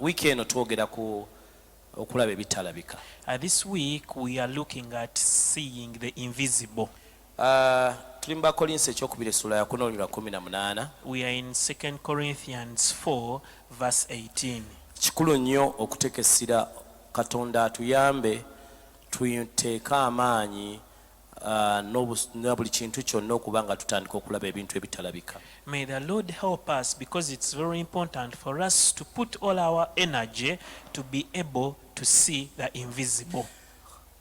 Weekend twogera ku okulaba ebitalabika. This week we are looking at seeing the invisible. Tulimba Kolinse ekyokubiri essula ya 4:18. We are in 2 Corinthians 4 verse 18. Kikulu nnyo okutekesera Katonda atuyambe tuteeke amaanyi na buli kintu kyonna okuba nga tutandika okulaba ebintu ebitalabika. May the Lord help us, because it's very important for us to put all our energy to be able to see the invisible.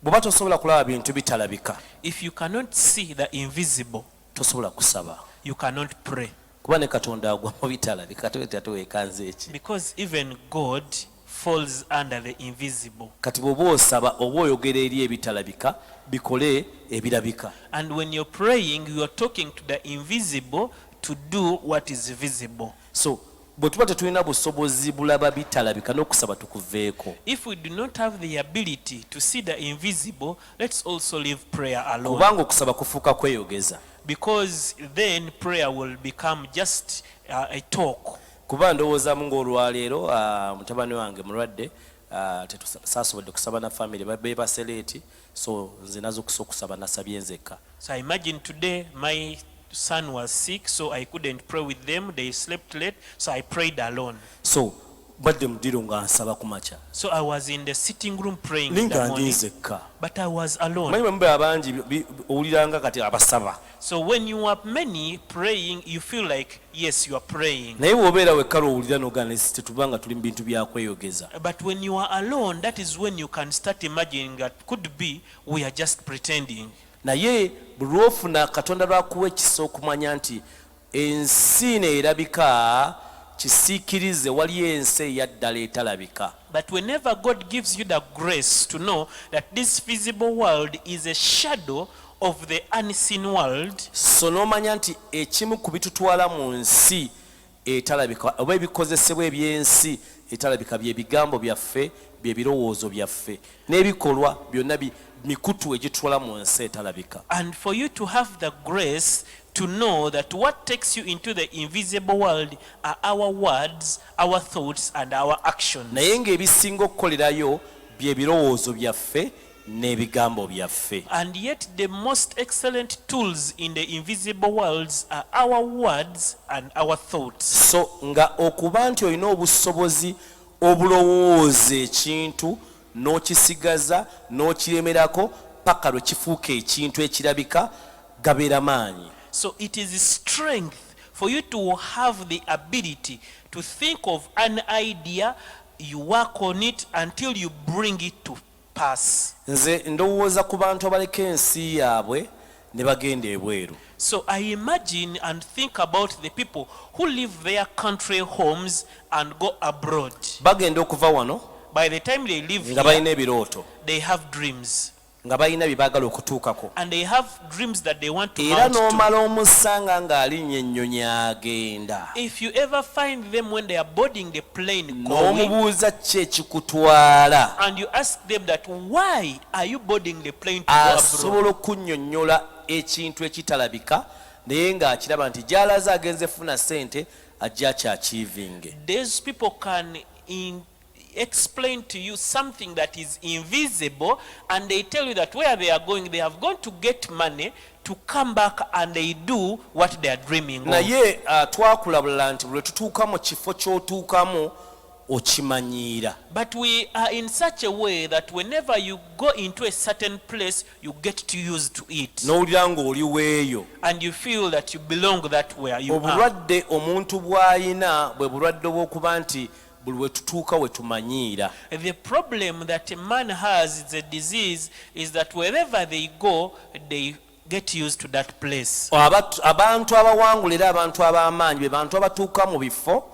Bw'oba tosobola kulaba bintu bitalabika, If you cannot see the invisible, tosobola kusaba. you cannot pray. Kuba ne Katonda agwa mu bitalabika teweekanze eki. Because even God falls under the invisible. Kati bw'oba osaba oba oyogera eri ebitalabika bikole ebirabika. And when you're praying, you are talking to the invisible to do what is visible. So bwe tuba tetulina busobozi bulaba bitalabika n'okusaba tukuveeko. If we do not have the ability to see the invisible, let's also leave prayer alone. Kubanga okusaba kufuuka kweyogeza. Because then prayer will become just a talk. Kuba ndowoozamu ng'olwaleero mutabani wange mulwadde saasobodde kusaba na family beebaseleeti, so nze nazo okusaba nasabye nzekka. So I imagine today my son was sick, so I couldn't pray with them. They slept late, so I prayed alone. So badde mudiro nga nsaba ku makya. So I was in the sitting room praying in the Ninga morning, nzekka. but I was alone. Manyi mbe abangi owuliranga kati abasaba. So when you are many praying, you feel like, yes, you are praying. Naye bw'obeera wekka owulira n'ogaana tetubanga tuli mu bintu bya kweyogeza. But when you are alone, that is when you can start imagining that could be we are just pretending. Naye bwe lwofuna Katonda lwakuwa ekisa okumanya nti ensi neerabika kisiikirize waliyo ensi eyaddala etalabika. But whenever God gives you the grace to know that this visible world is a shadow of the unseen world, so n'omanya nti ekimu ku bitutwala mu nsi etalabika oba ebikozesebwa eby'ensi etalabika bye bigambo byaffe, bye birowoozo byaffe n'ebikolwa byonna mikutu egitwala mu nsi etalabika. and for you to have the grace to know that what takes you into the invisible world are our words, our thoughts, and our actions. Naye ng'ebisinga okukolerayo bye birowoozo byaffe n'ebigambo byaffe. And yet the most excellent tools in the invisible worlds are our words and our thoughts. So nga okuba nti olina obusobozi obulowooza ekintu n'okisigaza n'okiremerako paka lwe kifuuka ekintu ekirabika gabeera maanyi. So it is strength for you to have the ability to think of an idea, you work on it until you bring it to pass. Nze ndowooza ku bantu abaleka ensi yaabwe ne bagenda ebweru. So I imagine and think about the people who leave their country homes and go abroad. Bagenda okuva wano By the time they leave nga here, balina ebirooto, they have dreams. nga balina bye baagala okutuukako. And they have dreams that they want to Era mount to. n'omala omusanga ng'alinnya ennyonyi agenda. If you ever find them when they are boarding the plane going, N'omubuuza ki ekikutwala, and you ask them that why are you boarding the plane to go abroad, asobola okunnyonnyola ekintu ekitalabika naye ng'akiraba nti gy'alaze agenze funa ssente ajja kyakiivinge. these people can explain to you something that is invisible, and they tell you that where they are going, they have gone to get money to come back, and they do what they are dreaming of. Naye twakulabula nti bwe tutuuka mu kifo ky'otuukamu okimanyiira. But we are in such a way that whenever you go into a certain place, you get to use to it, N'owulira ng'oli weeyo. and you feel that you belong that where you are. Obulwadde omuntu bw'ayina bwe bulwadde obw'okuba nti buli we tutuuka we tumanyiira. The problem that a man has, it's a disease, is that wherever they go, they get used to that place. Abantu abawangula era abantu ab'amaanyi be bantu abatuuka mu bifo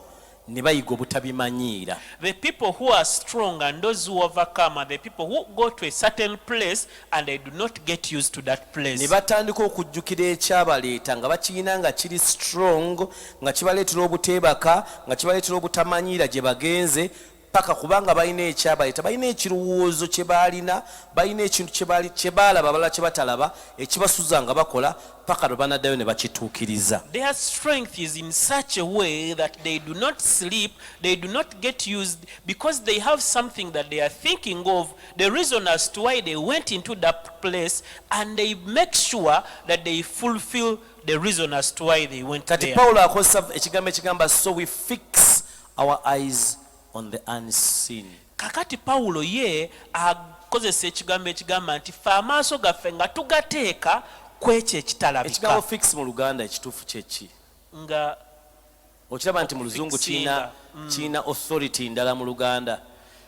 ne bayiga obutabimanyiira. The people who are strong and those who overcome are the people who go to a certain place and they do not get used to that place. Ne batandika okujjukira ekyabaleeta nga bakiyina nga kiri strong, nga kibaleetera obuteebaka, nga kibaleetera obutamanyiira gye bagenze, paka kubanga balina ekyabayita balina ekirowoozo kye baalina balina ekintu kye baalaba abalala kye batalaba ekibasuza nga bakola paka lwe banaddayo ne bakituukiriza. Their strength is in such a way that they do not sleep, they do not get used, because they have something that they are thinking of, the reason as to why they went into that place, and they make sure that they fulfill the reason as to why they went kati there. Paulo akozesa ekigambo ekigamba so we fix our eyes on the unseen. Kakati Paulo ye akozesa ekigambo ekigamba nti fe amaaso gaffe nga tugateeka kwekyo ekitalabika. Ekigambo fix mu Luganda ekituufu kyeki? Nga okiraba nti mu Luzungu kiina authority ndala mu Luganda.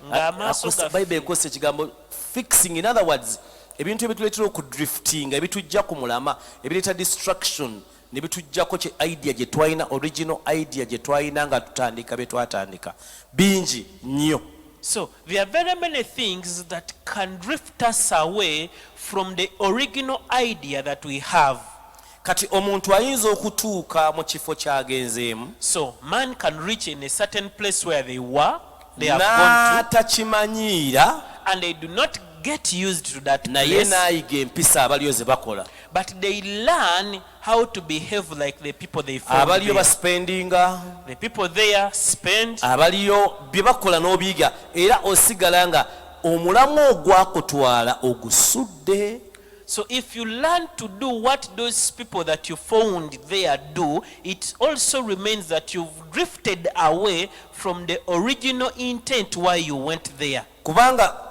Nga amaaso gaffe. Bible ekozesa ekigambo fixing, in other words ebintu ebituleetera okudriftinga ebitujja ku mulama ebireeta distraction ne bitujjako kye idea gye twalina, original idea gye twalina nga tutandika bye twatandika bingi nnyo. So there are very many things that can drift us away from the original idea that we have. Kati omuntu ayinza okutuuka mu kifo kyagenzeemu. So man can reach in a certain place where they were, they have gone to, n'atakimanyiira and they do not get used to that naye place, n'ayiga empisa abaliyo ze bakola. but they learn how to behave like the people they found abaliyo there. baspendinga, The people there spend, abaliyo bye bakola n'obiyiga era osigala nga omulamu ogwakutwala ogusudde. so if you learn to do what those people that you found there do, it also remains that you've drifted away from the original intent why you went there. Kubanga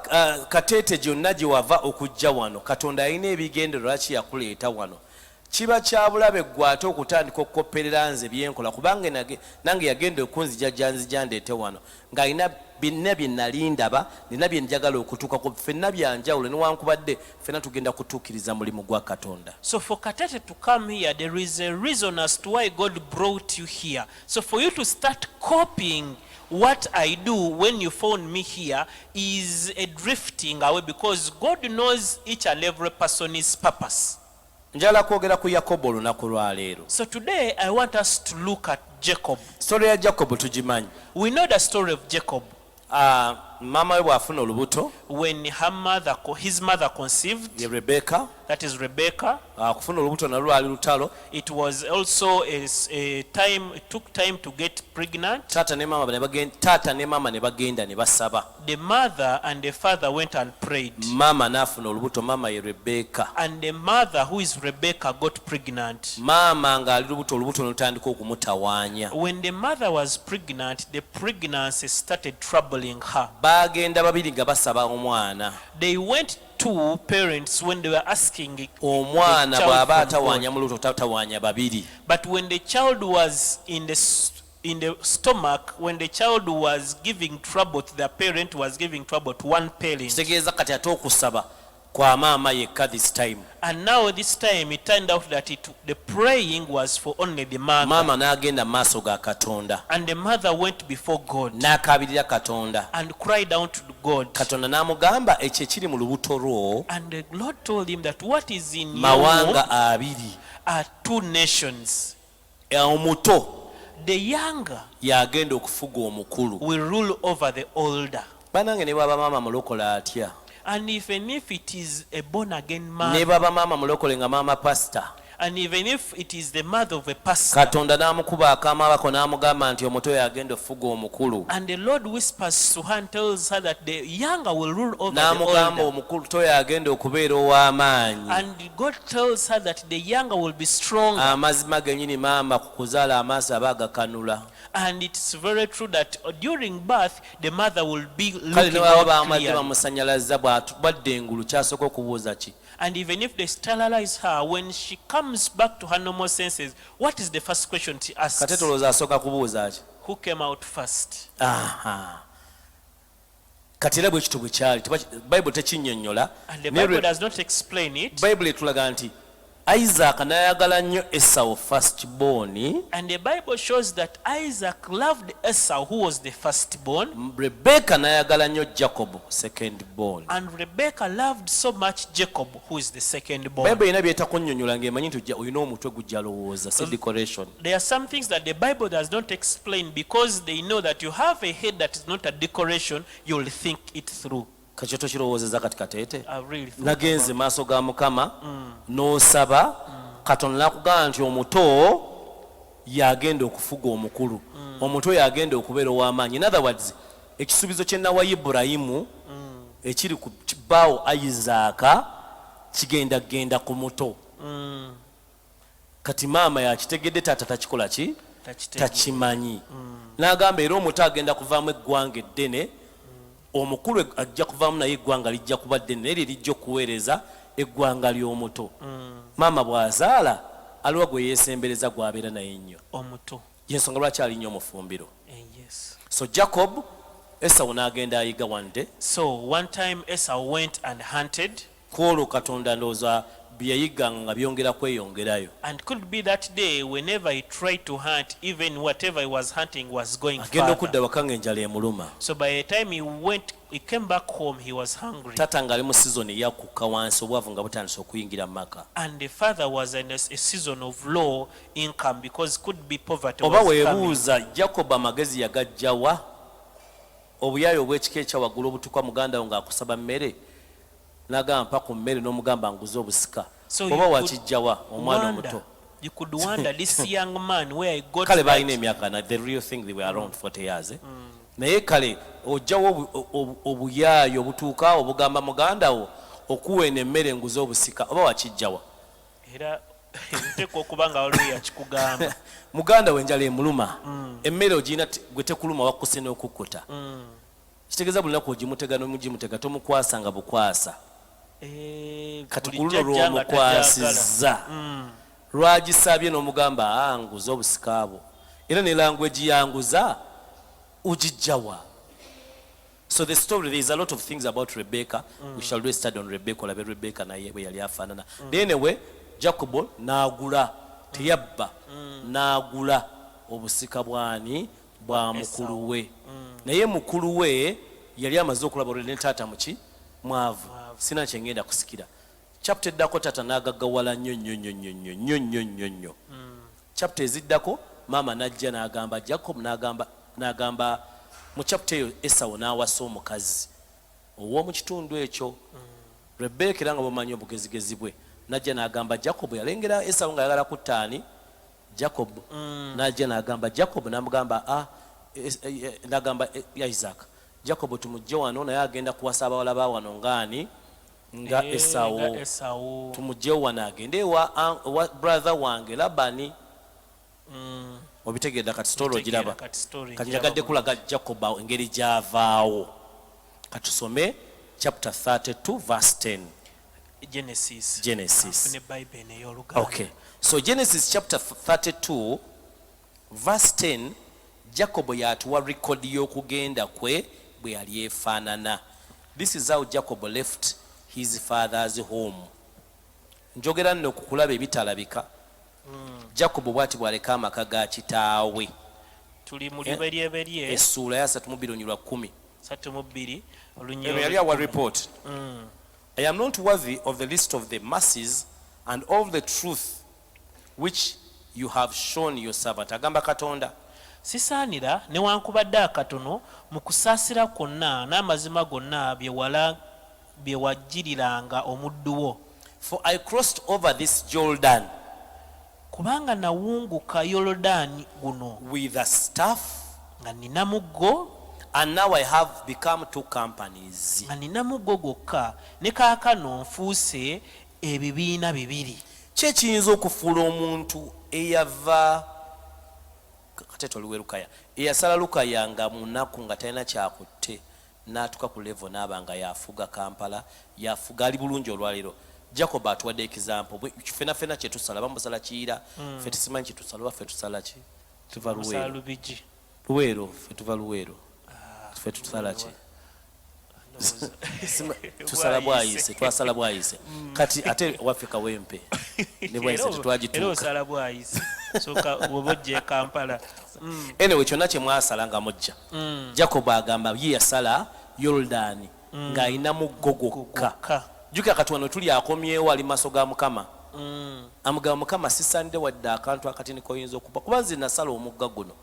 kateete gyonna gye wava okujja wano Katonda alina ebigendererwa lwaki yakuleeta wano. Kiba kya bulabe ggwe ate okutandika okukopperera nze byenkola kubanga nange yagenda okunzija janzija ndeete wano ng'alina binna bye nali ndaba nina bye njagala okutuukako ffenna byanjawulo newankubadde ffenna tugenda kutuukiriza mulimu gwa Katonda. So for Katete to come here, there is a reason as to why God brought you here. So for you to start copying what I do when you found me here is a drifting away, because God knows each and every person's purpose. Njala kwogera ku Yakobo olunaku lwa leero. So today I want us to look at Jacob. Story ya Jacob tugimanyi. We know the story of Jacob. Mama we bw'afuna olubuto. When his mother conceived, Ye Rebecca. that is Rebecca. Kufuna olubuto nalwo lwali lutalo. It was also a time, it took time to get pregnant. Taata ne mama ne bagenda ne basaba. The mother and the father went and prayed. Mama n'afuna olubuto, mama ye Rebecca. And the mother, who is Rebecca, got pregnant. Mama ng'ali olubuto n'olutandika okumutawaanya. When the mother was pregnant, the pregnancy started troubling her. Bagenda babiri nga basaba omwana. They went to parents when they were asking omwana bw'aba atawaanya mu lubuto tatawaanya babiri. But when the child was in the stomach, when the child was giving trouble to the parent, was giving trouble to one parent. Kitegeeza kati ate okusaba kwa maama yekka this time. And now this time it turned out that the praying was for only the mother. Maama n'agenda maaso ga Katonda. And the mother went before God. N'akaabirira Katonda. And cried out to God. Katonda n'amugamba ekyo ekiri mu lubuto lwo. And the Lord told him that what is in your mawanga abiri. Are two nations. Omuto. The younger y'agenda okufuga omukulu. will rule over the older. Banange ne baba maama mulokola atya. And even if it is a born again man, ne baba maama mulokole nga maama pastor. and even if it is the mother of a pastor, Katonda n'amukuba akaamabako n'amugamba nti omuto yagenda ofuga omukulu. and the Lord whispers to her and tells her that the younger will rule over the n'amugamba older. omukulu to yagenda okubeera ow'amaanyi. And God tells her that the younger will be stronger. Amazima gennyini maama ku kuzaala amaaso aba agakanula. And it's very true that during birth the mother will be Kale looking ne baba out bamadde clearly. bamusanyalazza bwadde engulu kyasooka okubuuza ki? And even if they sterilize her, when she comes back to her normal senses, what is the first question she asks? Kate tolowooza asooka kubuuza ki? Who came out first? Kati era bwe kityo bwe kyali bayibuli tekinnyonnyola. And the Bible does not explain it. Bayibuli etulaga nti Isaac n'ayagala nnyo Esau firstborn. And the Bible shows that Isaac loved Esau, who was the firstborn. Rebecca n'ayagala nnyo Jacob secondborn. And Rebecca loved so much Jacob, who is the secondborn. Bible ina byetakunnyonnyola ng'emanyi nti olina omutwe gujja lowooza, si decoration. There are some things that the Bible does not explain because they know that you have a head that is not a decoration, you'll think it through. Kakyo tokirowoozezza kati kateete. I really thought Nagenze maaso ga Mukama n'osaba Katonda n'akugamba nti omuto yagenda okufuga omukulu, omuto yagenda okubeera ow'amaanyi. In other words, ekisuubizo kye nawa Ibulayimu ekiri ku bbaawo Isaaka kigenda genda ku muto. Kati maama yakitegedde, taata takikola ki? Takimanyi. N'agamba era omuto agenda kuvaamu eggwanga eddene, omukulu ajja kuvaamu naye eggwanga lijja kuba ddene, naye lijja okuweereza eggwanga ly'omuto. Maama bw'azaala aliwa gwe yeesembereza gw'abeera naye nnyo omuto. Y'ensonga lwaki ali nnyo mufumbiro. Yes. So Jacob, Esau n'agenda ayiga one day. So one time Esau went and hunted. Kwolwo Katonda ndowooza bye yayiganga nga byongera kweyongerayo. And could be that day whenever he tried to hunt, even whatever he was hunting was going Agenda okudda further. waka ng'enjala emuluma. So by the time he came back home, he was hungry. Taata ng'ali mu season eyakukka wansi, obwavu nga butandise okuyingira mu maka. And the father was in a season of low income because could be poverty Oba was coming. weebuuza Jacob amagezi yagajjawa? Obuyaayo obw'ekika ekya waggulu obutukwa muganda wo ng'akusaba mmere, n'agamba mpa ku mmere n'omugamba nguze obusika. So Oba wakijjawa omwana omuto? You could wonder this young man where he got Kale that. balina emyaka na the real thing they were around 40 years. Naye kale ojjawo obuyaayo obutuuka obugamba muganda wo okuweena emmere nguze obusika, oba wakijjawa? Era nteeka okuba nga waliwo yakikugamba. Muganda we enjala emuluma, emmere ogirina gwe tekuluma wakkuse n'okukkuta. Kitegeeza buli lunaku ogimutega n'omugimutega tomukwasa nga bukwasa. Kati ku luno lw'omukwasizza lwagisabye n'omugamba nguze obusika abo, era ne language yanguza ugijjawa. So the story, there is a lot of things about Rebecca. We shall really study on Rebecca, olabe Rebecca naye bwe yali afaanana. Anyway, Jacob n'agula, teyabba, n'agula obusika bwani bwa mukulu we. Naye mukulu we yali amaze okulaba olwo ne taata muki mwavu. Sina kyengenda kusikira. Chapter eddako taata n'agaggawala nnyo. Chapter eziddako maama n'ajja n'agamba Jacob n'agamba mu chapter eyo Esau n'awasa omukazi ow'omu kitundu ekyo. Rebecca era nga bamanyi obugezigezi bwe n'ajja n'agamba Jacob, yalengera Esau nga yagala kuttaani Jacob. N'ajja n'agamba Jacob, n'amugamba n'agamba Isaac, Jacob tumujje wano naye agenda kuwasa abawala ba wano ngaani nga Esau. Tumujje wano agende wa brother wange Labani. Obitegeera kati story ogiraba. Kati njagadde kulaga Jacob engeri gy'avaawo. Katusome chapter 32 verse 10. Genesis. Okay. So Genesis chapter 32 verse 10, Jacob yatuwa record y'okugenda kwe bwe yali efaanana. This is how Jacob left his father's home. Njogera nno okukulaba ebitalabika. Jacob bw'ati bw'aleka amaka ga kitaawe. Tuli mu Liberyeberye essuula ya 3:10. 32 Yali awa report. I am not worthy of the list of the masses and of the truth which you have shown your servant. Agamba Katonda. Sisaanira newankubadde akatono mu kusaasira kwonna n'amazima gonna bye wajjiriranga omuddu wo. For I crossed over this Jordan kubanga nawunguka Yoludaani guno with a staff, nga nina muggo, and now I have become two companies. nga nina muggo gwokka, ne kaakano nfuuse ebibiina bibiri. Kye kiyinza okufuula omuntu eyava kateto luwerukaya eyasala lukaya nga munaku nga talina kyakutte n'atuka ku level n'aba nga yafuga Kampala, yafuga ali bulungi olwaliro. Jacob atuwadde example fena kye tusala bamusala kiira, ffe tusimanyi kye tusala, ffe tusala ki? Tuva Luweero. Luweero, ffe tuva Luweero. Ffe tusala ki? tusala bwayise twasala bwayise kati ate waffe kawempe ne bwayise tetwagituuka osala bwayise soka wobojje Kampala anyway kyonna kye mwasala nga mujja Jacob agamba ye yasala Yordani ng'alina muggo gwokka jjukira kati wano tuli akomyewo ali maaso ga Mukama amugamba Mukama sisande wadde akantu akatini koyinza okuba kuba nze nasala omugga guno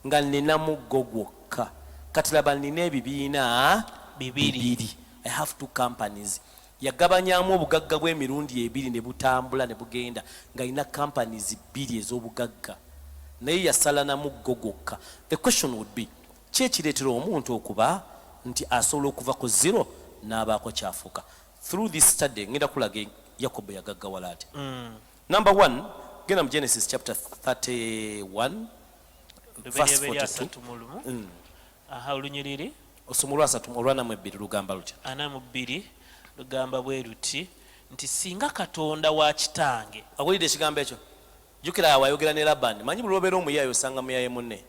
nga nina muggo gwokka kati laba nina ebibiina bibiri. I have two companies. Yagabanyamu obugagga bw'emirundi ebiri ne butambula ne bugenda nga ina companies bbiri ez'obugagga naye yasala na muggo gwokka. The question would be ki ekireetera omuntu okuba nti asobola okuva ku zero n'abaako kyafuuka? Through this study ngenda kulaga Yakobo yagaggawala ati. Number 1 genda mu Genesis chapter 31 verse 42. Aha olunyiriri osomolwa 3 olwana mu 2 lugamba lutya? Ana mu 2 lugamba bwe luti nti singa Katonda wa kitange. Awulidde ekigambo ekyo? Jjukira awayogera ne Labani. Manyi buli obeera omuyaaye osanga muyaye munne.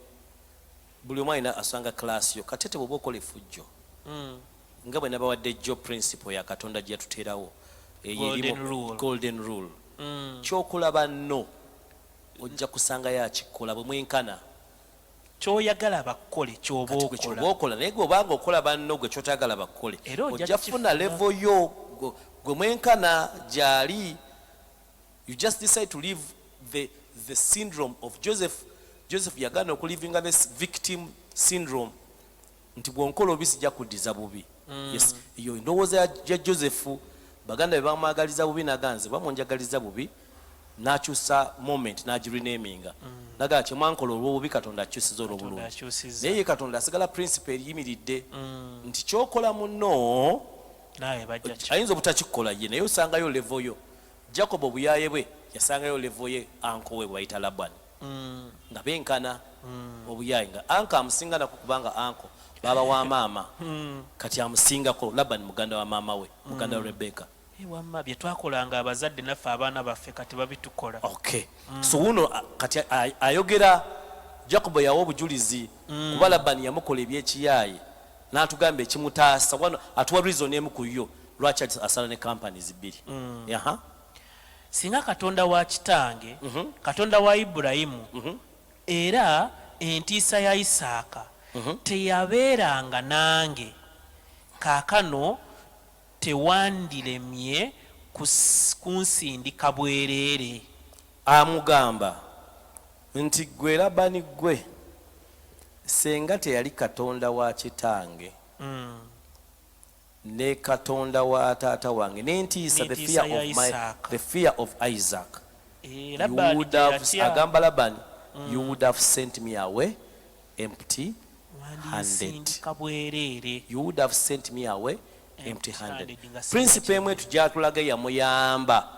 Buli omu alina asanga class yo. Katete bw'oba okola effujjo. Nga bwe nabawadde jo principle ya Katonda gye yatuteerawo. Golden rule. Kyokola banno ojja kusanga yakikola bwe mwenkana. Kyoyagala bakole kyoba okola naye gweobanga okola banno gwe kyotayagala bakole ojja kufuna level yo gwe mwenkana gyali. You just decide to live the syndrome of Joseph. Joseph yagana okulivinga this victim syndrome nti bwonkola obi sijja kuddiza bubi. Yes, iyo ndowooza ya Joseph baganda be bamwagaliza bubi naganze bamunjagaliza bubi n'akyusa moment n'agirenaminga naga kyemwankola olw'obubi Katonda akyusiza olw'obulungi naye Katonda asigala principle eriyimiridde nti kyokola munno ayinza obutakikola ye naye osangayo level yo. Jacob obuyaye bwe yasangayo level ye anko we bwayita Labani nga benkana obuyaye nga anko amusinga nako kubanga anko baba wa maama kati amusingako Labani muganda wa maama we muganda wa Rebecca. Wamma bye twakolanga abazadde naffe abaana baffe kati babitukola. Okay. So uno kati ayogera Jacob yawo obujulizi kuba Labani yamukola ebyekiyaaye n'atugamba ekimutaasa wano atuwa reason emu ku yo lwaki asala ne companies bbiri. Singa Katonda wa kitange Katonda wa Ibulayimu era entiisa ya Isaaka teyabeeranga nange kaakano tewandiremye kunsindika bwereere. Amugamba nti gwe Labani gwe senga teyali Katonda wa kitange ne Katonda wa taata wange n'entiisa the fear of Isaac. Agamba Labani you would have sent me away empty handed. You would have sent me away empty handed. Principle emwe tujatulaga yamuyamba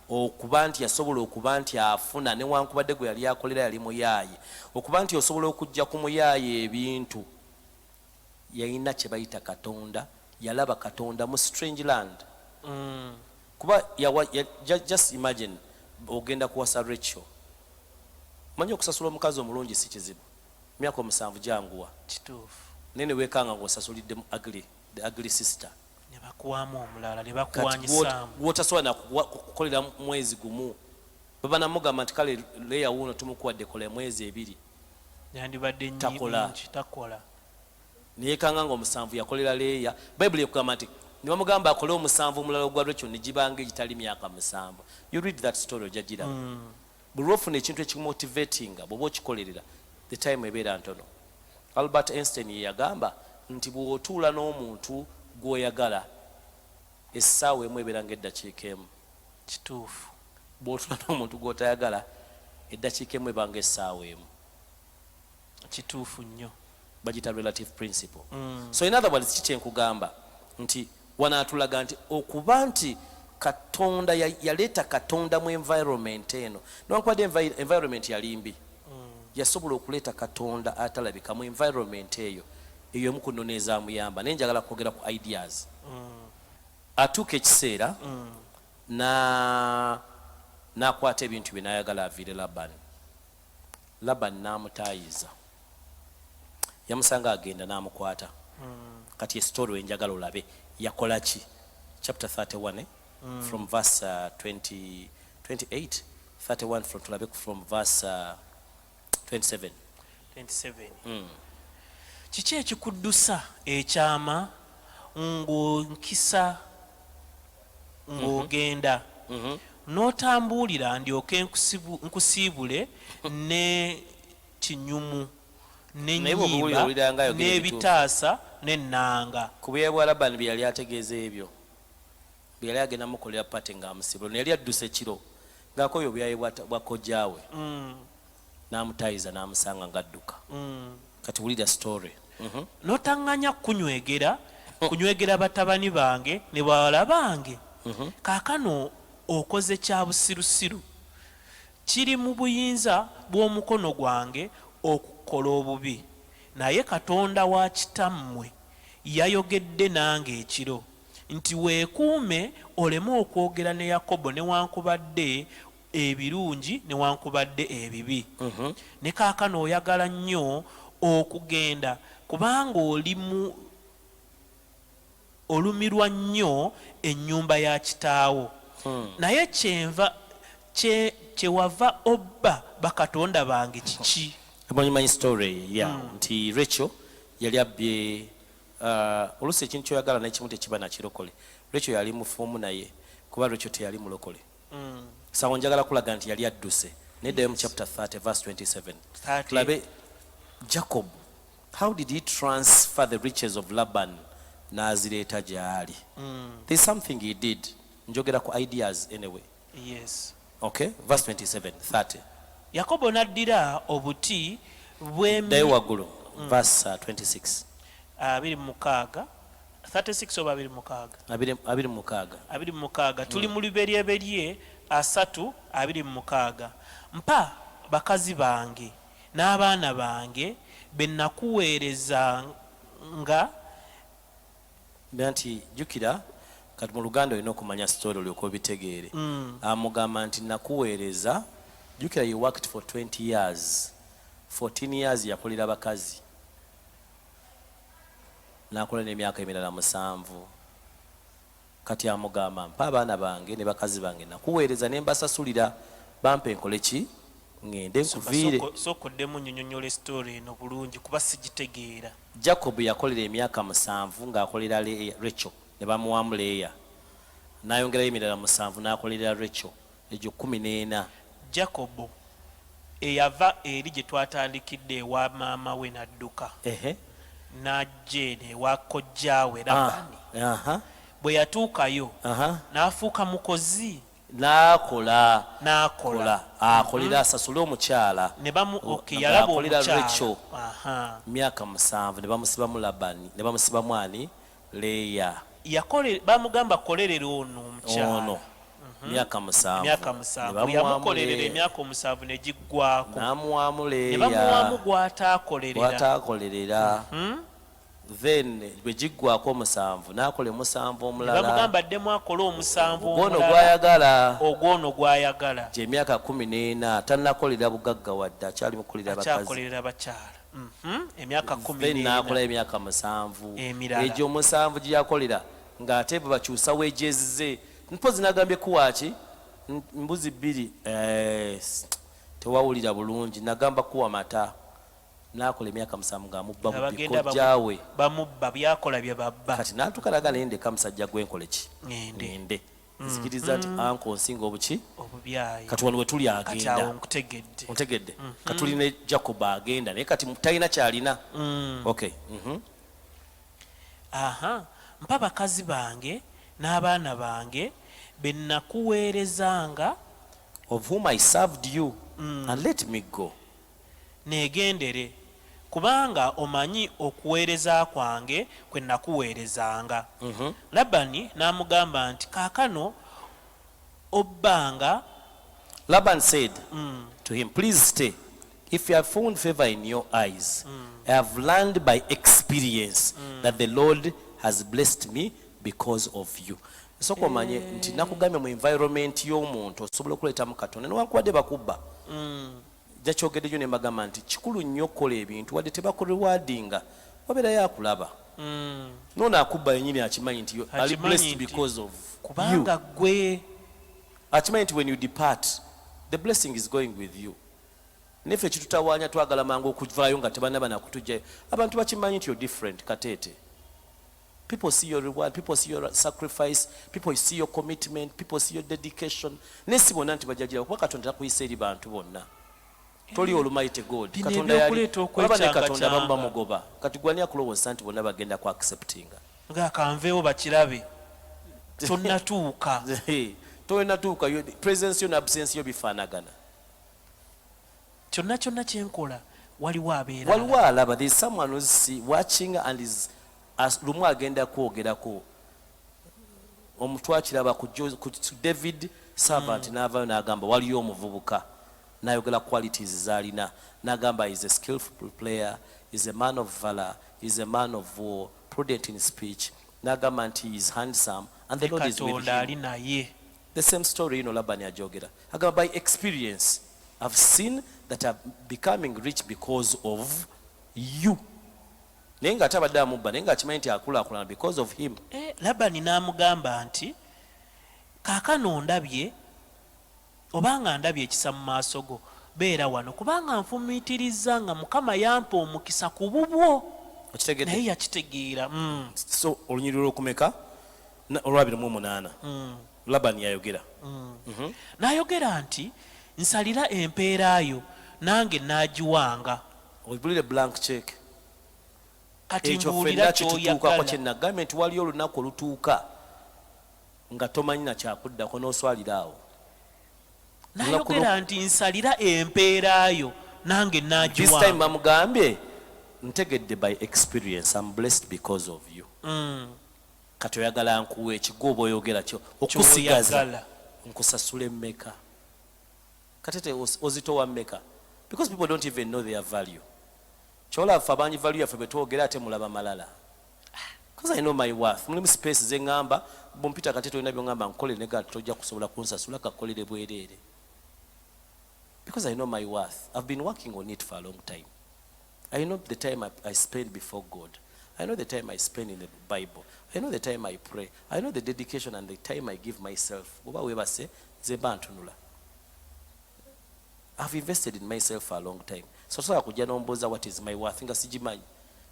okuba nti yasobola okuba nti afuna newankubadde gwe yali akolera yali muyaaye okuba nti osobola okujja ku muyaaye ebintu yalina kye bayita Katonda. Yalaba Katonda mu strange land. Kuba just imagine ogenda kuwasa Rachel. Manyi okusasula omukazi omulungi si kizibu. Myaka 7 janguwa. Kituufu. Nene weekanga ng'osasulidde the ugly sister. Ne bakuwamu omulala ne bakuwanyisaamu. Wotasobola na kukolera mwezi gumu. Baba namugamba nti kale leya wuno tumukuwadde kola mwezi 2. Yandibadde nnyingi takola. Naye kanga ng'omusanvu yakolera leya. Bayibuli ekugamba nti ne bamugamba akole omusanvu omulala ogwa Rachel ne gibanga egitali myaka 7. You read that story ojja giraba. Buli lwofuna ekintu ekimotivatinga bw'oba okikolerera the time ebeera ntono. Albert Einstein ye yagamba nti bw'otuula n'omuntu gw'oyagala essaawa emu ebeera ng'eddakiika emu. Kituufu. Bw'otuula n'omuntu gw'otayagala eddakiika emu eba ng'essaawa emu. Kituufu nnyo. Bagita relative principle. So in other words kiki nkugamba nti wanaatulaga nti okuba nti Katonda yaleeta Katonda mu environment eno newankubadde environment yali mbi yasobola okuleeta Katonda atalabika mu environment eyo emu ku nnono ezamuyamba naye njagala kwogera ku ideas. Atuuka ekiseera n'akwata ebintu bye n'ayagala aviire Labani n'amutaayiza. Yamusanga agenda n'amukwata kati story wenjagala olabe yakola ki chapter 31 from verse 28 31 from tulabe from verse 27 kiki ekikuddusa ekyama ng'onkisa ng'ogenda n'otambuulira ndyoke nkusiibule ne kinyumu n'ennyimba n'ebitaasa n'ennanga ku bye Labani bye yali ategeeza ebyo bye yali agenda mukolera pate ng'amusibula ne yali adduse ekiro ng'akoye obyayi bwa kojjaawe n'amutayiza n'amusanga ng'adduka kati wulira story n'otaŋŋanya kunywegera batabani bange ne bawala bange kaakano okoze kya busirusiru kiri mu buyinza bw'omukono gwange okukola obubi naye Katonda wa kitammwe yayogedde nange ekiro nti weekuume oleme okwogera ne Yakobo newankubadde ebirungi newankubadde ebibi ne kaakano oyagala nnyo okugenda kubanga olumirwa nnyo ennyumba ya kitaawo naye kyewava obba bakatonda bange kiki emanyi story nti Rachel yali abbye oluusi ekintu kyoyagala n'ekimu tekiba nakirokole Rachel yali mufumu naye kuba Rachel teyali mulokole sawo njagala kulaga nti yali adduse neddayo mu chapter 30 verse 27 tulabe Jacob how did he transfer the riches of Laban n'azireeta gy'ali there's something he did njogera ku ideas anyway yes okay verse 27 30 Yakobo n'addira obuti dayo waggulu verse 26 26 36 oba 26 tuli mu luberyeberye 3:26 mpa bakazi bange n'abaana bange be nakuweerezanga nti jukira kati mu Luganda olina okumanya story olyoka obitegeere amugamba nti nakuweereza jukira you worked for 20 years 14 years yakolera bakazi nakola n'emyaka emirala 7 kati amugamba mpa abaana bange ne bakazi bange nakuweereza ne mbasasulira bampe nkole ki ngende nkuviire sokoddemu nnyonnyola story eno bulungi kuba sigitegeera Jacob yakolera emyaka 7 ng'akolera Rachel ne bamuwamu Leya n'ayongerayo emirala 7 n'akolera Rachel egyo 14 Jacob eyava eri gye twatandikidde ewa maama we n'adduka n'ajja ewa kojjaawe Labani bwe yatuukayo n'afuuka mukozi n'akola akolera asasule omukyala yalaba Rachel myaka 7 ne bamusibamu Labani ne bamusibamu ani Leya bamugamba akolerera ono omukyala myaka 7 yamukolerera emyaka 7 ne giggwaako n'amuwamu Leya ne bamuwamu gw'ataakolerera then bwe giggwaako 7 n'akola 7 omulala bamugamba addemu akola 7 ogwono gw'ayagala gye emyaka 14 tannakolera bugagga wadde akyali mukolera bakyala emyaka 14 then n'akola emyaka 7 egyo 7 gye yakolera ng'ate bwe bakyusa weejezize mpozi nagambye kuwaki mbuzi 2 tewawulira bulungi nagamba kuwa mata nakola emyaka 7 ng'amubba mu bikojjaawe bamubba byakola bye babba kati n'atukalaga naye ndeka musajja gwenkole ki ngende nzikiriza nti anko nsinga obuki obubyayi kati wano we tuli agenda ontegedde kati tuli ne Jacob agenda naye kati talina kyalina okay mpa bakazi bange n'abaana bange be nakuweerezanga of whom I served you and let me go neegendere kubanga omanyi okuweereza kwange kwe nakuweerezanga Labani n'amugamba nti kaakano obbanga Laban said to him please stay if you have found favor in your eyes I have learned by experience that the Lord has blessed me because of you soko omanye nti nakugambye mu environment y'omuntu osobola okuleetamu Katonda newankubadde bakubba jakyogeddeyo ne mbagamba nti kikulu nnyo okukola ebintu wadde tebakurewadinga wabeerayo akulaba nona akubba yenyini akimanyi nti ali blessed because of kubanga gwe akimanyi nti when you depart the blessing is going with you. Neffe kitutawaanya twagala mangu okuvaayo nga tebanaba nakutujjayo. Abantu bakimanyi nti you're different Kateete. People see your reward, people see your sacrifice, people see your commitment, people see your dedication. Nesi bonna nti bajjagira kuba Katonda takuyisa eri bantu bonna. Toli Almighty God. Katonda yali olaba ne Katonda bamu bamugoba. Kati gwani akulowooza nti bonna bagenda ku acceptinga. Nga kanveewo bakirabe. Tonnatuuka. Tonnatuuka. Presence yo n'absence yo bifaanagana. Kyonna kyonna kyenkola waliwo abeera. Waliwo alaba. There is someone who's watching and is lumu agenda kwogerako. Omutwakiraba ku David servant n'avaayo n'agamba waliyo omuvubuka. N'ayogera qualities z'alina. N'agamba is a skillful player, is a man of valor, is a man of war, prudent in speech. N'agamba nti is handsome and the Lord is with him. The same story Labani ajogera. Agamba by experience I've seen that I'm becoming rich because of you. Nenga atabadde amubba nenga akimanyi nti akulaakulana because of him. Labani n'amugamba nti kaakano ndabye obanga ndabye ekisa mu maaso go beera wano kubanga nfumiitiriza nga Mukama yampa omukisa ku bubwo. Okitegedde? Naye yakitegeera. So olunyiriro lw'okumeka olw'abiri Labani yayogera. N'ayogera nti nsalira empeera yo nange naagiwanga. Obulire blank check. Kati mbuulira ky'oyagala. Kyenagambye nti waliyo olunaku olutuuka nga tomanyi na kyakuddako n'oswalira awo. N'ayogera nti nsalira empeera yo nange naagiwanga. This time bamugambye ntegedde by experience I'm blessed because of you. Kati oyagala nkuwa ekigo oba oyogera kyo okusigaza nkusasula emmeka. Katete ozitowa mmeka because people don't even know their value. Chola fa banyi value yafe betwogera ate mulaba malala. Because I know my worth. Mulimu space ze ngamba bompita Katete olina byongamba nkole nega tojja kusobola kunsasula kakolere bwerere. Because I know my worth. I've been working on it for a long time. I know the time I spend before God. I know the time I spend in the Bible. I know the time I pray. I know the dedication and the time I give myself. Oba webase zeba ntunula. I've invested in myself for a long time. So kujja nomboza what is my worth nga sijimanyi.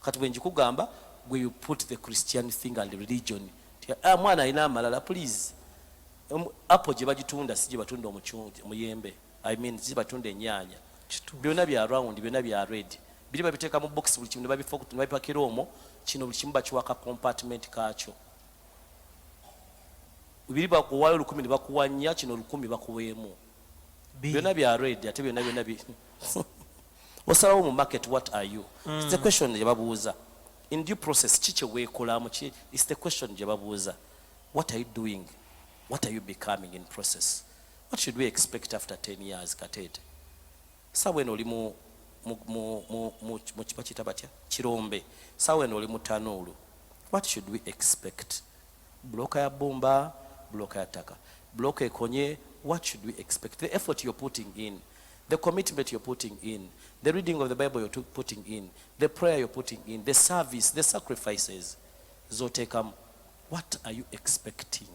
Kati bwe njikugamba where you put the Christian thing and the religion. Mwana alina amalala please. Apple gye bagitunda sije batunda omuyembe. I mean sije batunda ennyanya. Byonna bya round, byonna bya red. Biri babiteeka mu box buli kimu babipakira omwo kino buli kimu bakiwaka compartment kaakyo. Biri bakuwaayo 10 ne bakuwanya kino 10 bakuweemu. Byonna bya red ate byonna osalawo mu market what are you? It's the question gye babuuza. In due process kiki weekolamu ki? It's the question gye babuuza. What are you doing? What are you becoming in process? What should we expect after 10 years Katete? Sawa eno oli mu kipakita batya kirombe sawa eno oli mu tanuulu. What should we expect? Bloka ya bomba, bloka ya taka, bloka ekonye. What should we expect? The effort you're putting in, the commitment you're putting in, the reading of the Bible you're putting in, the prayer you're putting in, the service, the sacrifices. Zotekam, what are you expecting?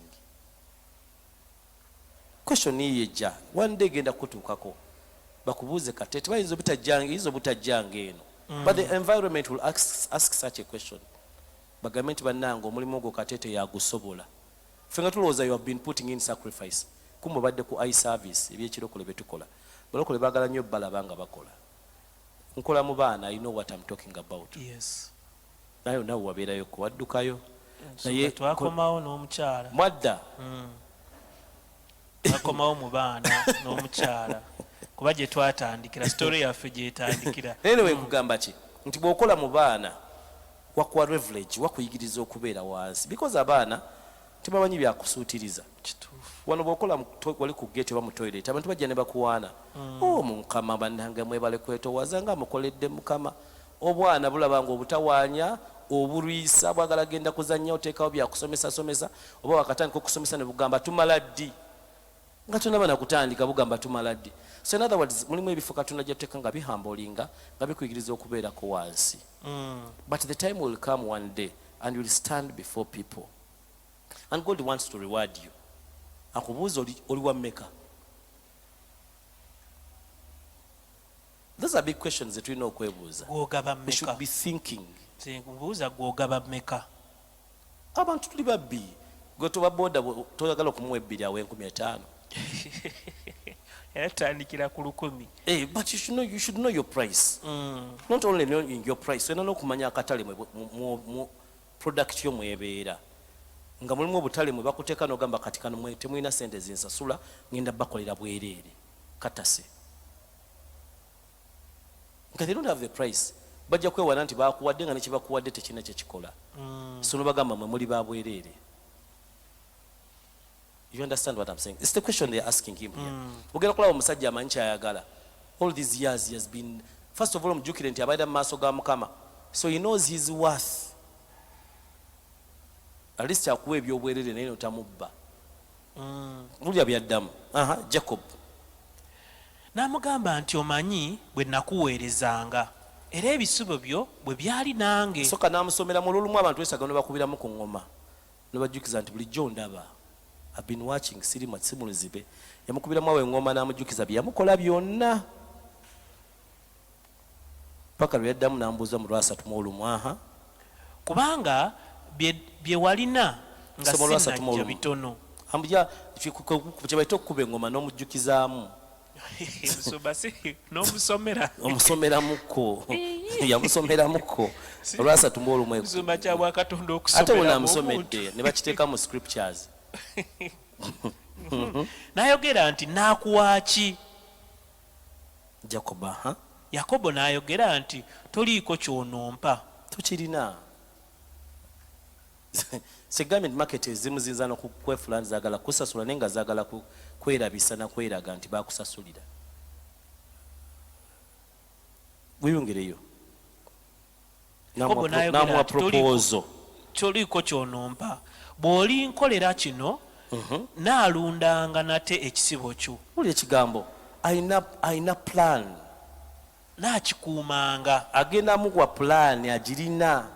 Question niyeja. One day genda kutukako. Bakubuze Katete bayinza butajjange izo butajjange eno. But the environment will ask such a question. Bagamenti bannange omulimu gwo Katete yagusobola. Fenga tulowooza you have been putting in sacrifice. Kumbe badde ku eye service ebyekirokole betukola. Balokole bagala nnyo balabanga bakola. Nkola mu baana I know what I'm talking about. Yes. Nayo nawe wabeerayo ko waddukayo. Naye twakomawo n'omukyala. Mwadda. Twakomawo mu baana n'omukyala. Kuba gye twatandikira story yaffe gyetandikira. Anyway kugamba ki nti bw'okola mu baana wakuwa privilege wakuyigiriza okubeera wansi because abaana tebamanyi byakusuutiriza. Wano bw'okola wali ku gate oba mu toilet abantu bajja ne bakuwaana. Mukama bannange mwebale kwetoowaza nga mukoledde Mukama. Obwana bulabanga obutawaanya obulwisa bwagala genda kuzannya oteekawo byakusomesa oba wakatandika okusomesa ne bugamba tumala ddi nga tonaba nakutandika bugamba tumala ddi. So in other words mulimu ebifo Katonda gy'ateeka nga bihambolinga nga bikuyigiriza okubeerako wansi. But the time will come one day and you will stand before people and God wants to reward you. Akubuuza oli wa mmeka? Those are big questions that we know okwebuuza. We should be thinking. Abantu tuli babbi. Gwe toba boda toyagala okumuwa ebbiri awe 15,000. Yatandikira ku 10,000. But you should know your price. Not only knowing your price, so no kumanya akatale mu product yo mwebeera. Nga mulimu obutale mwe bakuteeka n'ogamba kati kano mwe temulina sente zinsasula ngenda bakolera bwereere katase. Because they don't have the price. Bajja kwewana nti bakuwadde nga nekibakuwadde tekina kyekikola. So nobagamba mwe muli babwereere. You understand what I'm saying? It's the question they're asking him here. Ogera kulaba omusajja amanyi kyayagala. All these years he has been, first of all, omujjukire nti abaida mu maaso ga Mukama. So he knows his worth. At least akuwa ebyobwerere naye notamubba. Mulya byaddamu. Jacob. N'amugamba nti omanyi bwe nakuweerezanga era ebisibo byo bwe byali nange. Soka n'amusomera mu lulumu abantu wesaga ne bakubiramu ku ngoma. Ne bajjukiza nti bulijjo ndaba. I've been watching sirima simulizibe. Yamukubiramu awe ngoma n'amujjukiza bye yamukola byonna. Paka lwe yaddamu n'ambuuza mu Lwasatu mu olumu. Kubanga bye walina nga sinajja bitono. Ambya kyebaita okukuba engoma n'omujjukizaamu. Omusomeramuko yamusomeramuko Lwasatu mu olumu ate wona amusomedde ne bakiteeka mu scriptures. N'ayogera nti naakuwa ki? Yakobo n'ayogera nti toliiko kyonompa. Tukirina. Segament market ezimu zinza n'okukwefula zaagala kusasula naye nga zaagala kwerabisa na kweraga nti bakusasulira. Weyongereyo. N'amuwa proposal. Toliiko kyonompa. Bw'oli nkolera kino n'alundanga nate ekisibo kyo. Buli ekigambo ayina plan. N'akikuumanga. Agenda mukuwa plan agirina.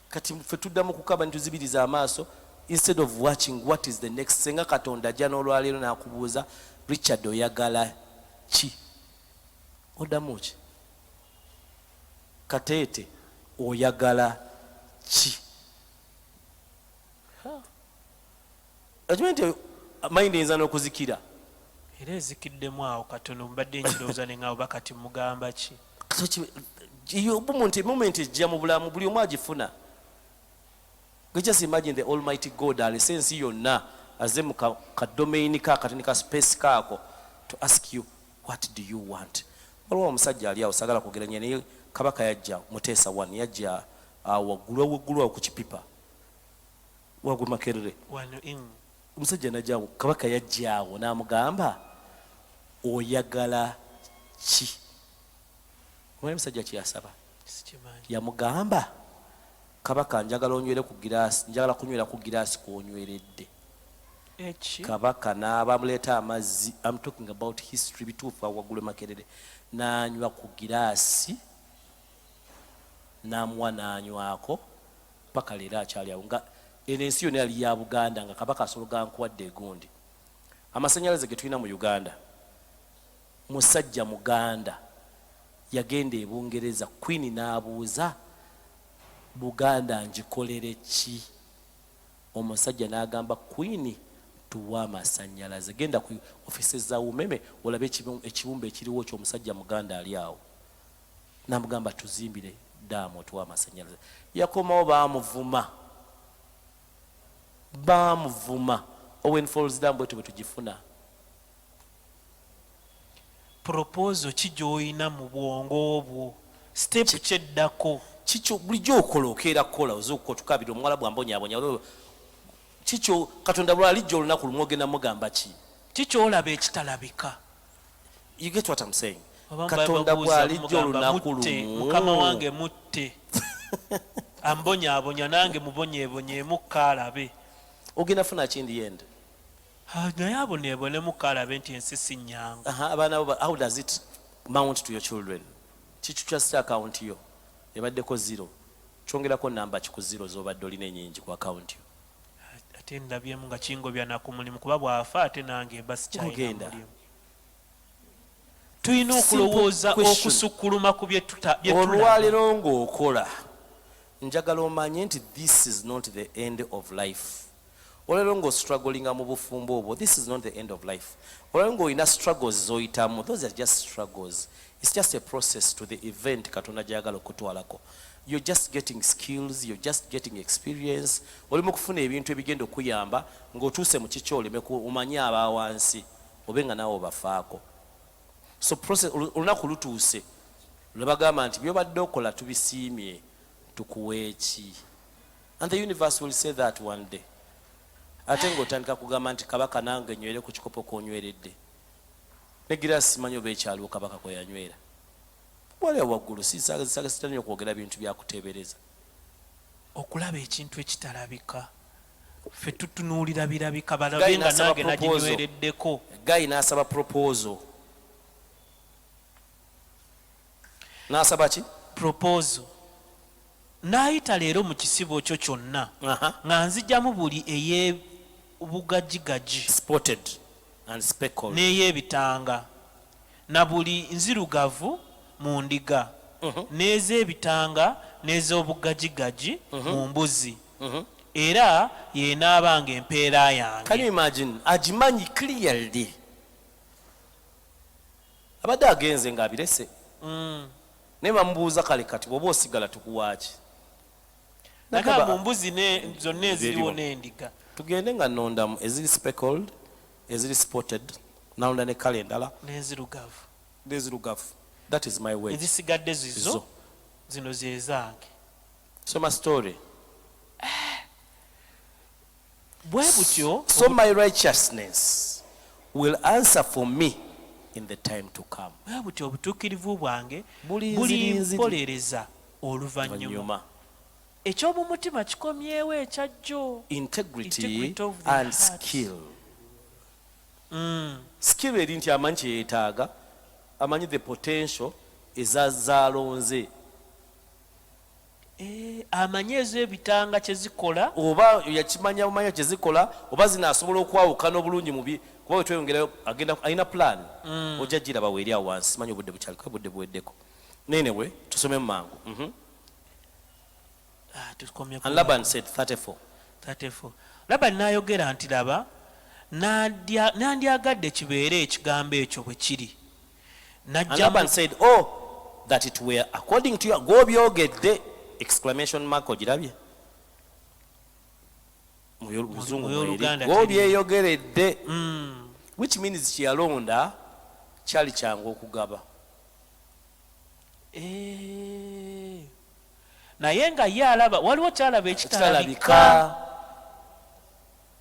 Kati ffe tuddamu kukaba ntuzibiriza amaaso instead of watching what is the next. Senga Katonda ajja n'olwaleero n'akubuuza Richard oyagala ki? Oddamu ki? Kateete oyagala ki? Okimanyi nti mayindi eyinza n'okuzikira. Era ezikiddemu awo katono mbadde njirowooza ne ngaawo bakati mugamba ki? Moment ejja mu bulamu buli omu agifuna. Just imagine the Almighty God alisensi yonna azze mu kadomaini kakatini ka space kaako to ask you what do you want. Waliwo omusajja ali awo sagala kugeranya naye Kabaka yajja Muteesa 1 yajja waggulu awo ku kipipa wagwe Makerere. Omusajja najjaawo Kabaka yajja awo n'amugamba oyagala ki? Omanyi omusajja kyeyasaba? Yamugamba Kabaka njagala onywere ku giraasi, njagala kunywera ku giraasi kw'onyweredde. Kabaka n'abamuleeta amazzi. I'm talking about history bituufu waggulu Makerere. N'anywa ku giraasi n'amuwa n'anywako paka leero akyali awo. Nga ensi yonna yali ya Buganda nga Kabaka asologa nkuwadde egundi. Amasannyalaze ge tulina mu Uganda, musajja Muganda yagenda e Bungereza, Queen n'abuuza Buganda ngikolere ki? Omusajja n'agamba Queen tuwa amasannyalaze. Genda ku ofisi za umeme olabe ekibumbe ekiriwo ky'omusajja Muganda ali awo. N'amugamba tuzimbire daamu tuwa amasannyalaze. Yakomawo bamuvuma. Owen Falls Dam bwe tugifuna. Proposal ki gy'olina mu bwongo obwo? Step kyeddako. Chicho bulijjo okola okeera kola ozuko tukabira omwala bwambonyabonya. Chicho Katonda bwalijjo olunaku lumu ogenda mugamba ki? Chicho olaba ekitalabika. You get what I'm saying? Katonda bwalijjo olunaku lumu. Mukama wange mutte. Ambonyabonya nange mubonyeebonyeemu kaalabe. Ogenda funa ki in the end? naye aboneebonemu kalabe nti ensi si nnyangu. Abaana bo, how does it mount to your children? Kikyukyasa account yo ebaddeko 0 kyongerako namba kiku 0 z'obadde olina ennyingi ku account yo. Ate ndabyemu nga kingobya na ku mulimu kuba bw'afa ate nange mba sikyalina mulimu. Tulina okulowooza okusukkuluma ku bye tulaba. Olwaleero ng'okola njagala omanye nti this is not the end of life. Olwaleero ng'ostrugglinga mu bufumbo obwo, this is not the end of life. Olwaleero ng'olina struggles z'oyitamu, those are just struggles. It's just a process to the event Katonda gy'ayagala okutwalako. You're just getting skills, you're just getting experience. Oli mu kufuna ebintu ebigenda okuyamba ng'otuuse mu kiki oleme omanye abaawansi obe nga naawe obafaako. So process olunaku lutuuse lwe bagamba nti by'obadde okola tubisiimye tukuwe eki. And the universe will say that one day. Ate ng'otandika kugamba nti kabaka nange nywere ku kikopo k'onyweredde. Ne girasi simanyi oba ekyaliwo kabaka kwe yanywera. Wale waggulu sitanye okwogera bintu byakuteebereza. Okulaba ekintu ekitalabika. Ffe tutunuulira birabika balabe nga nange naginywereddeko. Guy n'asaba proposal. N'asaba ki? Proposal. N'ayita leero mu kisibo kyo kyonna nga nzijjamu buli ey'obugajjigaji. Spotted and speckled. N'ey'ebitanga. Na buli nzirugavu mu ndiga. N'ez'ebitanga n'ez'obugajjigaji mu mbuzi. Era yeenaabanga empeera yange. Can you imagine? Agimanyi clearly. Abadde agenze ng'abirese. Naye bamubuuza kale kati bw'oba osigala tukuwaaki. Naga mu mbuzi zonna eziriwo n'endiga. Tugende nga nnondamu eziri speckled, eziri spotted, nalonda ne kale endala. N'enzirugavu. N'enzirugavu. That is my way. Ezisigadde zizo zino ze zange. Soma story. Bwe butyo. So my righteousness will answer for me in the time to come. Bwe butyo obutuukirivu bwange bulimpolereza oluvannyuma. Eky'omumutima kikomyewo ekyajjo. Integrity and skill. Skill eri nti amanyi kyeyeetaaga, amanyi the potential ezazaalonze. Amanyi ez'ebitanga kye zikola. Oba yakimanya bumanya kye zikola, oba zinaasobola okwawukana obulungi mubi. Kuba wetweyongerayo alina plan. Ojja giraba weeri awo wansi, simanyi obudde bukyaliko, obudde buweddeko. Anyway, tusome mu mangu. And Laban said 34. Laban n'ayogera nti laba nandyagadde kibeere ekigambo ekyo bwe kiri. And Laban said, oh, that it were according to you. Go byogedde! Exclamation mark ogirabye. Go byeyogeredde. Which means kyeyalonda kyali kyangu okugaba. Naye nga ye alaba waliwo kyalaba ekitalabika.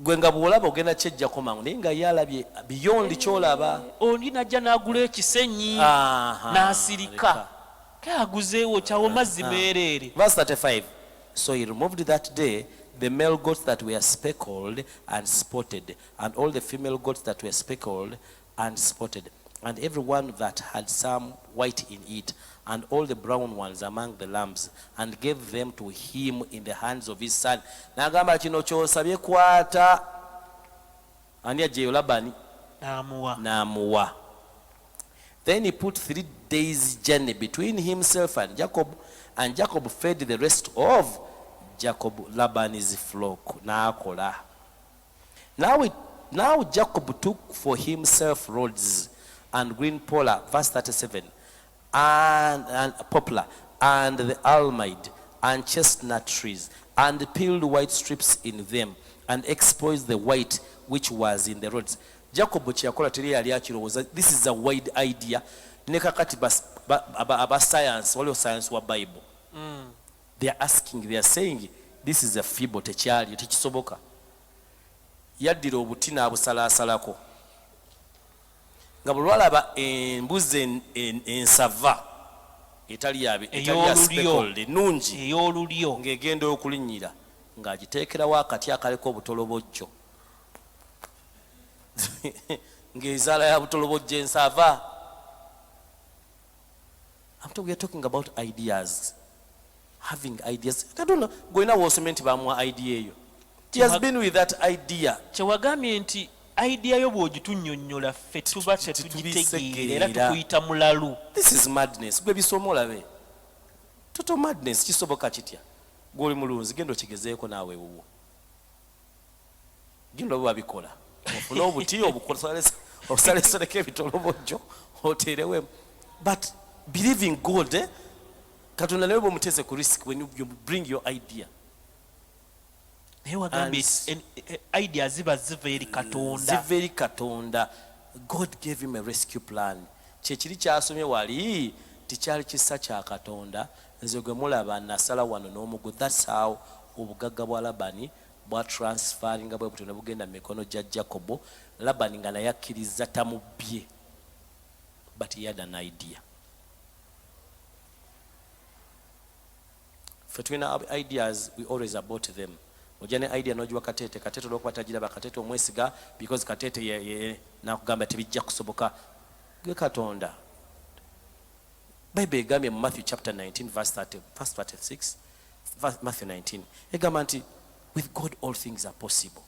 Gwe nga bw'olaba ogenda kyejjako mangu naye nga ye alabye beyond ky'olaba. Oli najja n'agula ekisenyi n'asirika. Kaguzeewo kyawo mazzi meereere. Verse 35. So he removed that day the male goats that were speckled and spotted, and all the female goats that were speckled and spotted, and every one that had some white in it, and all the brown ones among the lambs, and gave them to him in the hands of his son. N'agamba kino ky'osabye kwata. Ani ajjeyo Labani? N'amuwa. Then he put 3 days' journey between himself and Jacob fed the rest of Laban's flock. N'akola. Now Jacob took for himself rods and green polar, verse 37, and poplar, and the almide, and chestnut trees, and peeled white strips in them, and exposed the white which was in the rods. Jacob kyeyakola teri yali akirowooza. This is a wide idea. Ne kakati aba science, waliwo science wa Bible. They are asking, they are saying, this is a feeble, tekyali, tekisoboka. Yaddira obuti n'abusalaasalako. Nga bwe lwalaba embuzi ensava etali ya speckled ennungi ey'olulyo ng'egenda okulinnyira ng'agiteekerawo akati akaliko obutolobojjo. ng'ezaala ya butolobojja ensava. We are talking about ideas, having ideas. I don't know, gwena w'osomye nti bamuwa idea eyo. He has been with that idea. Kyewagambye nti idea yo bw'ogitunnyonnyola ffe tuba tetugitegeera era tukuyita mulalu. This is madness. Gwe bisoma olabe. Total madness. Kisoboka kitya? Gw'oli mulunzi genda okigezeeko naawe wuwo. Genda oba wabikola. Ofune obuti obusalesoneko ebitolobojjo oteerewemu. But believe in God, Katonda nawe bw'omuteze ku risk when you bring your idea. Idea ziba ziva eri Katonda. Ziva eri Katonda. God gave him a rescue plan. Kyekiri kyasomye wali tikyali kisa kya Katonda. Nze gwe mulaba nasala wano n'omugo. That's how obugagga bwa Labani bwa transferringa bwe butonda bugenda mu mikono gya Jacobo. Labani nga naye akkiriza tamubbye. But he had an idea. Ffe tulina ideas, we always about them. Ojja ne idea n'ogiwa Kateete, Kateete olw'okuba tagiraba, Kateete omwesiga because Kateete nakugamba tebijja kusoboka. Gwe Katonda. Bible egambye mu Matthew chapter 19 verse 36, Matthew 19. Egamba nti with God all things are possible.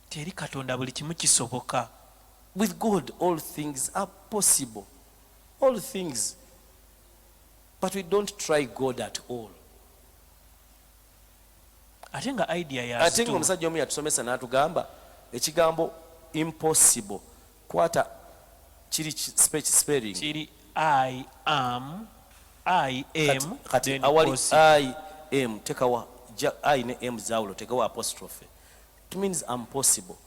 Teri Katonda buli kimu kisoboka. With God all things are possible. All things. But we don't try God at all. Ate nga idea ya ate nga omusajja omu yatusomesa n'atugamba ekigambo impossible kwata kiri spelling kiri I am kati awali I am tekawa I ne M zawulo tekawa apostrophe. It means impossible.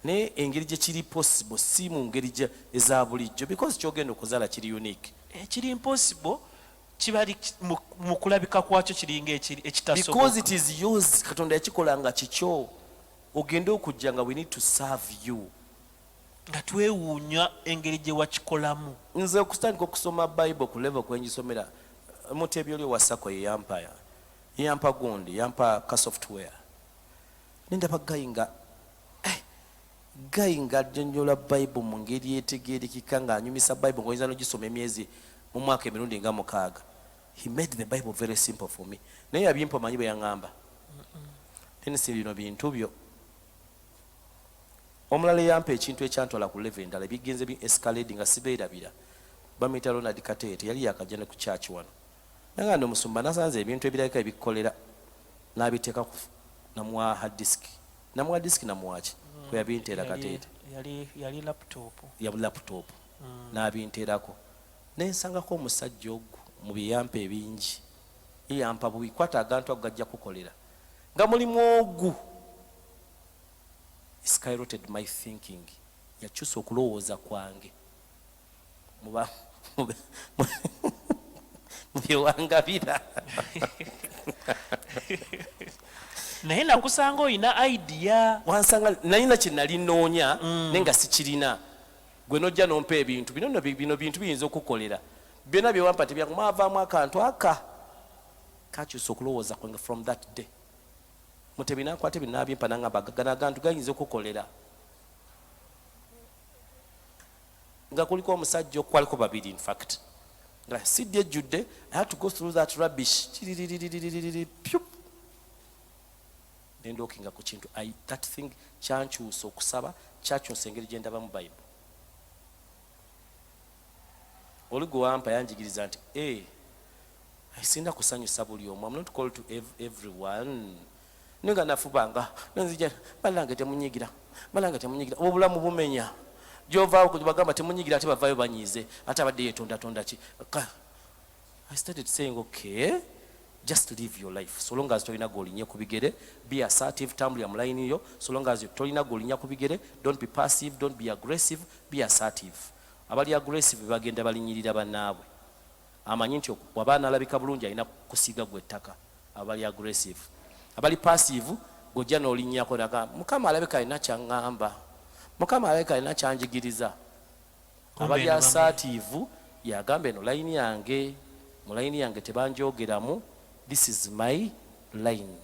Ne engeri gye kiri possible si mu ngeri gye eza bulijjo because kyogenda okuzaala kiri unique. Kiri impossible kibali mu kulabika kwakyo kiringa ekitasoboka. Because it is yours. Katonda yakikola nga kikyo. Ogende okujja nga we need to serve you. Nga twewuunya engeri gye wakikolamu. Nze okutandika okusoma Bible ku level kwengisomera Mutebi oli wasako yampa gundi yampa ka software. Nendaba gayinga ajjonjola Bible mu ngeri etegeerekeka nga anyumisa Bible ng'oyinza n'ogisoma emyezi mu mwaka emirundi nga 6. He made the Bible very simple for me. Naye yabimpa manyi bwe yaŋŋamba. Tenisi bino bintu byo. Omulala yampa ekintu ekyantwala ku level endala bigenze bi escalade nga sibeerabira. Bamuyita Ronald Kateete yali yakajja ne ku church wano. Nanga ndo musumba nasanze ebintu ebirabika ebikolera n'abiteeka ku namuwa hard disk. Namuwa disk namuwaki kwe yabinteera Kateete. Yali laptop. Yali laptop. N'abinteerako. Nensangako omusajja ogwo mu biyampa ebingi yampa bubi kwata agantu agajja kukolera nga mulimu ogwo skyrocketed my thinking yakyusa okulowooza kwange mubyewangabira naye nakusanga oyina idea wansanga nalina kye nali nnoonya naye nga sikirina. Gwe nojja nompa ebintu bino bintu biyinza okukolera byonna byewampa tebyangu mwavaamu akantu aka kakyusa okulowooza kwange from that day. Mutebi nakwata ebinaabimpa nangamba gana agantu gayinza okukolera nga kuliko omusajja okwaliko babiri in fact nga sidde ejjudde. I had to go through that rubbish nendookinga ku kintu that thing kyankyusa okusaba kyakyusa engeri gye ndaba mu Bible. Oli gwe wampa yanjigiriza nti sinda kusanyusa buli omu. I'm not called to everyone. Nenga nafubanga nzija balange temunyigira obulamu bumenya gyovaawo kugibagamba temunyigira ate bavaayo banyiize ate abadde yetondatonda ki. I started saying okay, just live your life so long as tolina golinya ku bigere. Be assertive, tambulira mu line yo so long as tolina golinya ku bigere. Don't be passive, don't be aggressive, be assertive. Abali aggressive bagenda balinyirira bannaabwe. Amanyi nti wabaana alabika bulungi alina kusiga gwe ettaka. Abali aggressive. Abali passive gojja n'olinnyako naga Mukama alabika alina kyaŋŋamba, Mukama alabika alina kyanjigiriza. Abali assertive yagamba eno layini yange, mu layini yange tebanjogeramu, this is my line.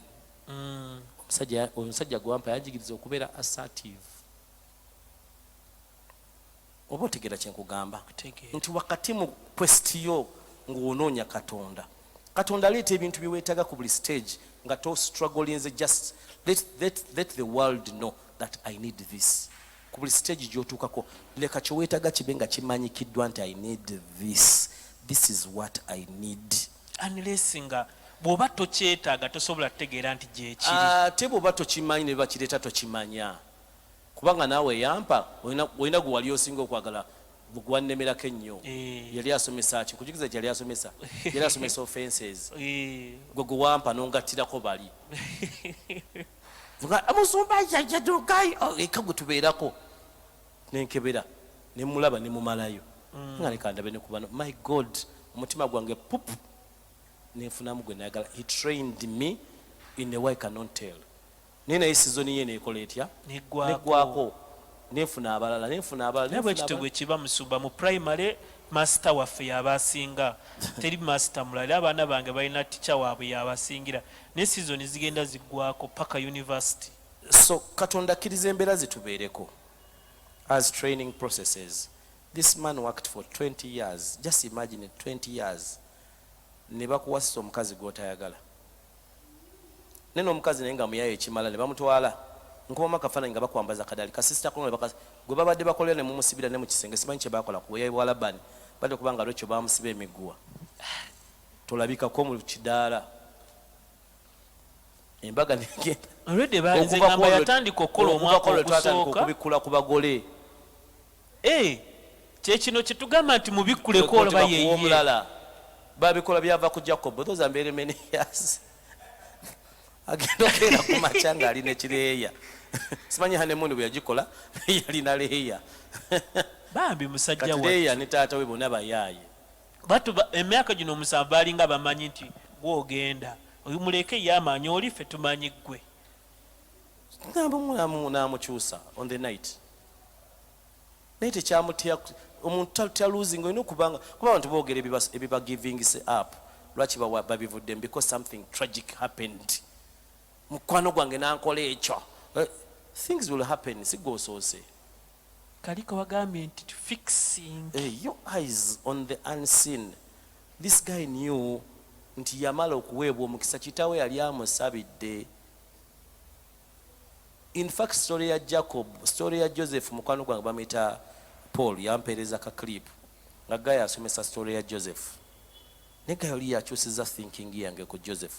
Omusajja gwampa yanjigiriza okubeera assertive. oba otegeera kyenkugamba Kutegeera. nti wakati mu kwestiyo ng'onoonya katonda katonda aleeta ebintu bye weetaaga ku buli stage nga to strugglinze just let the world know that I need this ku buli stage gy'otuukako leka kye weetaaga kibe nga kimanyikiddwa nti I need this is what I need unless nga bw'oba tokyetaaga tosobola kutegeera nti gyekiri ate bw'oba tokimanyi ne bakireeta tokimanya kubanga naawe yampa olina gwe wali osinga okwagala gwannemerako ennyo yali asomesa ki kujukiza nti yali asomesa offenses gwe gwe wampa n'ongattirako bali musumba yajadugayi eka gwe tubeerako nenkebera nemulaba nemumalayo nga leka ndabe nekubano my god omutima gwange pupu nenfunamu gwe nayagala he trained me in a way I cannot tell naye naye sizoni ye neekola etya neggwako nenfuna abalala naye bwe kityo bwe kiba musumba mu primary master waffe yabasinga teri master mulala abaana bange balina tica waabwe yabasingira ne sizoni zigenda ziggwako paka university so katonda akkiriza embeera zitubeereko as training processes this man worked for 20 years just imagine 20 years ne bakuwasisa omukazi gw'otayagala nene omukazi naye nga muyayo ekimala ne bamutwala nkubamu akafaananyi nga bakwambaza kadali kasisita kolona gwe babadde bakolera ne mumusibira ne mu kisenge simanyi kye bakola ku buyayi bwa labani badde kubanga lwekyo bamusiba emiguwa tolabikako mu kidaala embaga negenda already banze ngamba yatandika okukola omwaka ogusooka okubikkula ku bagole kyekino kye tugamba nti mubikkuleko olaba yeye omulala babikola byava ku Jacob those are very many years agenda okeera ku makya ng'alina ekireeya simanyi hanemuni bwe yagikola yalina leeya bambi musajja leeya ne taata we bonna bayaaye batu emyaka gino omusanvu balinga bamanyi nti gwogenda oyo muleke ye amaanyi oli ffe tumanyi ggwe namukyusa on the night naye tekyamutya omuntu taluzinga olina okubanga kuba abantu boogera ebiba givings up lwaki babivuddemu because something tragic happened mukwano gwange nankola ekyo things will happen sigoosoose kaliko wagambye nti fixing your eyes on the unseen this guy knew nti yamala okuweebwa omukisa kitaawe yali amusabidde in fact story ya Jacob story ya Joseph mukwano gwange bamuyita Paul yampeereza ka clip nga guy asomesa story ya Joseph ne guy oli yakyusiza thinking yange ku Joseph.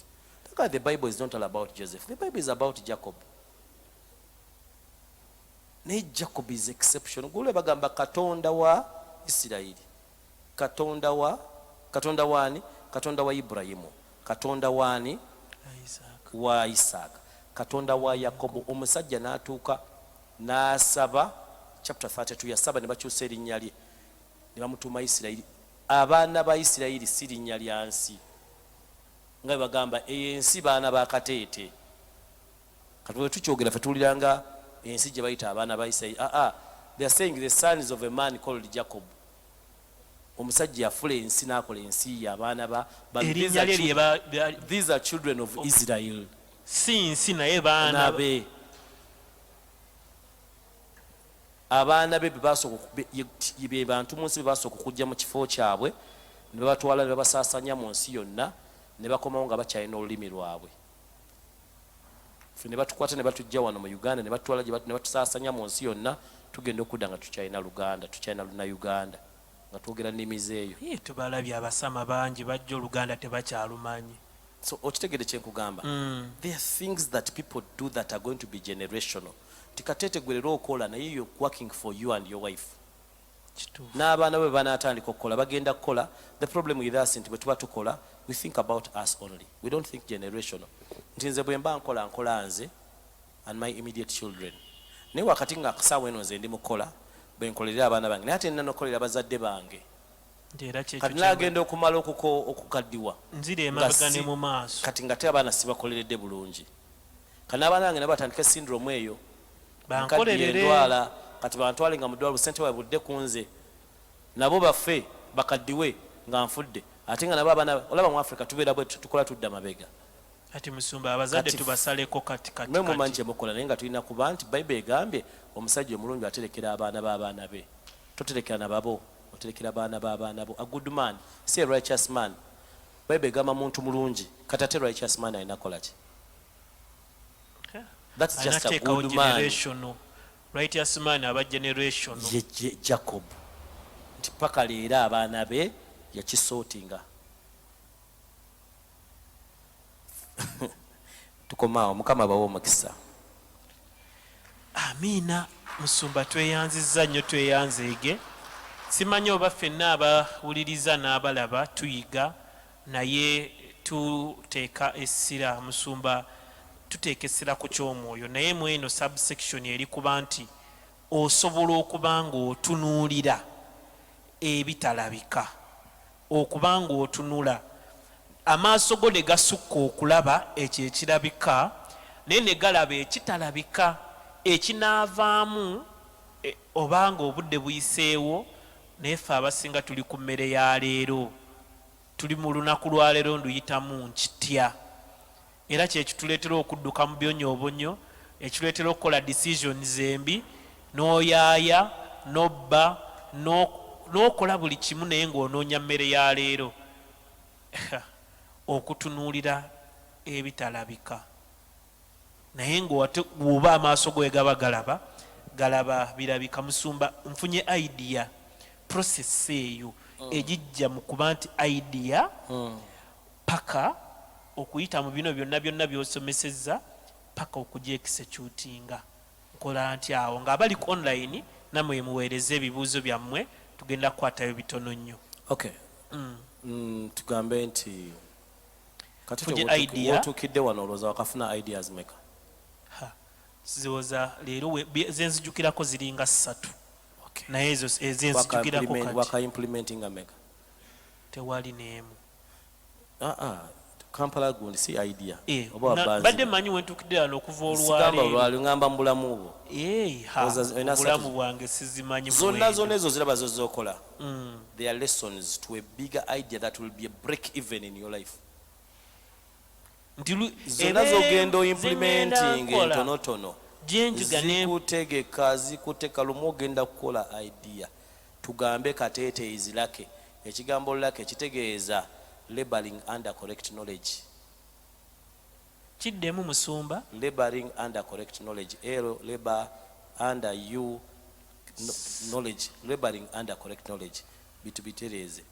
Look, the Bible is not all about Joseph. The Bible is about Jacob. Ne Jacob is exceptional. Gule bagamba katonda wa Isiraeli. Katonda wani? Katonda wa Ibrahimu. Katonda wani? Wa Isaac. Katonda wa Yakobo. Omusajja n'atuuka n'asaba chapter 32 yasaba ne bakyusa erinnya lye ne bamutuma Isiraeli. Abaana ba Isiraeli si linnya lya nsi. Nga bagamba ensi baana ba kateete. Kati bwe tukyogera ffe tuwuliranga ensi gye bayita abaana ba Isiraeli. They are saying the sons of a man called Jacob. Omusajja yafula ensi n'akola ensi y'abaana ba these are children of Israel. Si nsi naye baana be. Abaana be be bantu mu nsi basooka okujja mu kifo kyabwe ne babatwala ne babasaasanya mu nsi yonna ne bakomawo nga bakyalina olulimi lwabwe. Ffe ne batukwata ne batujja wano mu Uganda ne batwala ne batusaasanya mu nsi yonna tugenda okudda nga tukyalina Luganda tukyalina luna Uganda nga twogera nnimi zeeyo. Tubalabye abasama bangi bajja Oluganda tebakyalumanyi. So okitegedde kye nkugamba. There are things that people do that are going to be generational. Tikatete gwelero okola naye you're working for you and your wife. N'abaana bwe banaatandika okukola bagenda kukola. The problem with us nti bwe tuba tukola we think about us only. We don't think generational. Nti nze bwe mba nkola nze and my immediate children. Naye wakati nga akasaawa eno nze ndi mukola bwe nkolerera abaana bange naye ate nina n'okolera bazadde bange. Kati naagenda okumala okukaddiwa nzire emabega ne mu maaso kati nga te abaana sibakoleredde bulungi. Kati n'abaana bange ne batandika syndrome eyo bankolerere endwala kati bantwale nga mudwala busente bwe budde ku nze nabo baffe bakaddiwe nga nfudde ate nga nabo abaana olaba mu Africa tubeera bwe tukola tudda mabega. Ati musumba abazadde tubasaleko kati mwe mumanyi kye mukola naye nga tulina kuba nti Bible egambye omusajja omulungi aterekera abaana b'abaana be. toterekera na babo oterekera baana b'abaana bo. A good man si a righteous man. Bayibuli egamba muntu mulungi kati ate righteous man alina kola ki? That's just a good man. Righteous man aba generation. Jacob nti paka leero abaana be yakisootinga. Tukomaawo, Mukama bawo omukisa. Amiina. Musumba tweyanzizza nnyo, tweyanzeege. Simanyi oba ffenna abawuliriza n'abalaba tuyiga, naye tuteeka essira. Musumba tuteeka essira ku ky'omwoyo, naye mu eno subsection eri kuba nti osobola okuba ng'otunuulira ebitalabika, okuba ng'otunula amaaso go ne gasukka okulaba ekyo ekirabika naye ne galaba ekitalabika ekinaavaamu obanga obudde buyiseewo. Naye ffe abasinga tuli ku mmere ya leero, tuli mu lunaku lwa leero nduyitamu nkitya, era kyekituleetera okudduka mu byonyoobonyo, ekireetera okukola decisions embi, n'oyaaya n'obba n'okola buli kimu naye ng'onoonya mmere ya leero. Okutunuulira ebitalabika, naye ng'oba amaaso go gaba galaba birabika. Musumba nfunye idea process eyo ejijja mu kuba nti idea paka okuyita mu bino byonna by'osomesezza paka okugyexecutinga. Nkola nti awo ng'abali ku online namwe muweereze ebibuuzo byammwe, tugenda kukwatayo bitono nnyo. Okay. Tugambe nti Tuje idea wotukidde wano olowooza wakafuna ideas meka? Ziwoza leero zenzijukirako ziringa 3. Okay. Naye ezo ezenzijukirako kati waka implementing meka? Tewali neemu. Kampala gundi si idea. Badde manyi wentukidde wano okuva olwaleero ngamba mu bulamu bwo. Obulamu bwange sizimanyi. Zonna ezo ziraba zozokola. They are lessons to a bigger idea that will be a break even in your life. Zonna zogenda implementing entonotono zikutegeka lumu ogenda kukola idea. Tugambe kateete izilake, ekigambo lake kitegeeza laboring under correct knowledge. Kiddemu Musumba? Laboring under correct knowledge. Labor under you knowledge. Laboring under correct knowledge. Bitubitereze.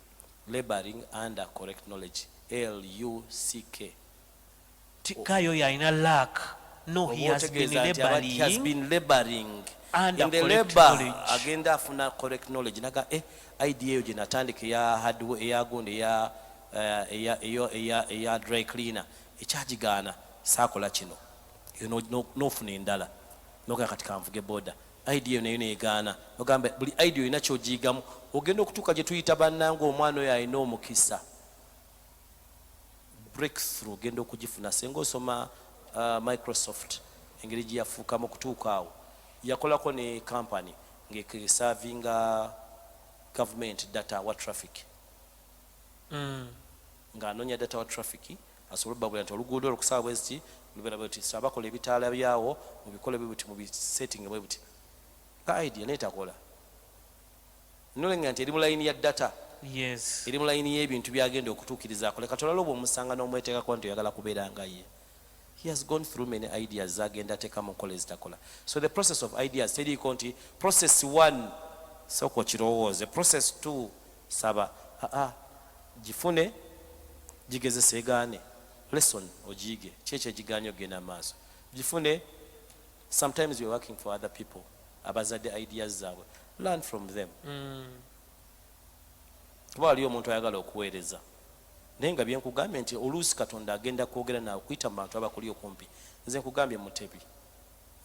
Laboring under correct knowledge. LUCK. Tikayo yaina lack. No, he has been laboring. In the labor agenda afuna correct knowledge. Naga idea yo jenatandika ya hardware ya gundi ya dry cleaner. Echajigana sakola kino. No funa endala. Noka katika mvuge boda. Idea yo nayo egana. Nogambe buli idea ina kyojigamu. Ogenda okutuka gye tuyita bannange omwana oyo alina omukisa. Breakthrough genda okugifuna senga osoma Microsoft engeri gye yafuukamu okutuuka awo. Yakolako ne company ng'eservinga government data wa traffic. Ng'anoonya data wa traffic asobole babula nti oluguudo olukusaba bweziti lubeera bwe buti, abakola ebitaala byawo mubikole bwe buti, mubisetting bwe buti. Ka idea neetakola nolenga nti eri mu layini ya data. Yes. Eri mu layini y'ebintu byagenda okutuukiriza akole. Katola lobo omusanga n'omweteekako nti oyagala kubeera nga ye. He has gone through many ideas zagenda teeka mu nkola ezitakola. So the process of ideas teriiko nti process 1 soko kirowooze, process 2 saba. Gifune gigezese egaane. Lesson ogiige kyekyo egigaanye ogenda maaso. Gifune. Sometimes you're working for other people abazadde ideas zaabwe. Learn from them. Kuba waliyo omuntu ayagala okuweereza naye nga byenkugambye nti oluusi Katonda agenda kwogera naawe kuyita mu bantu abakuli okumpi. Nze nkugambye Mutebi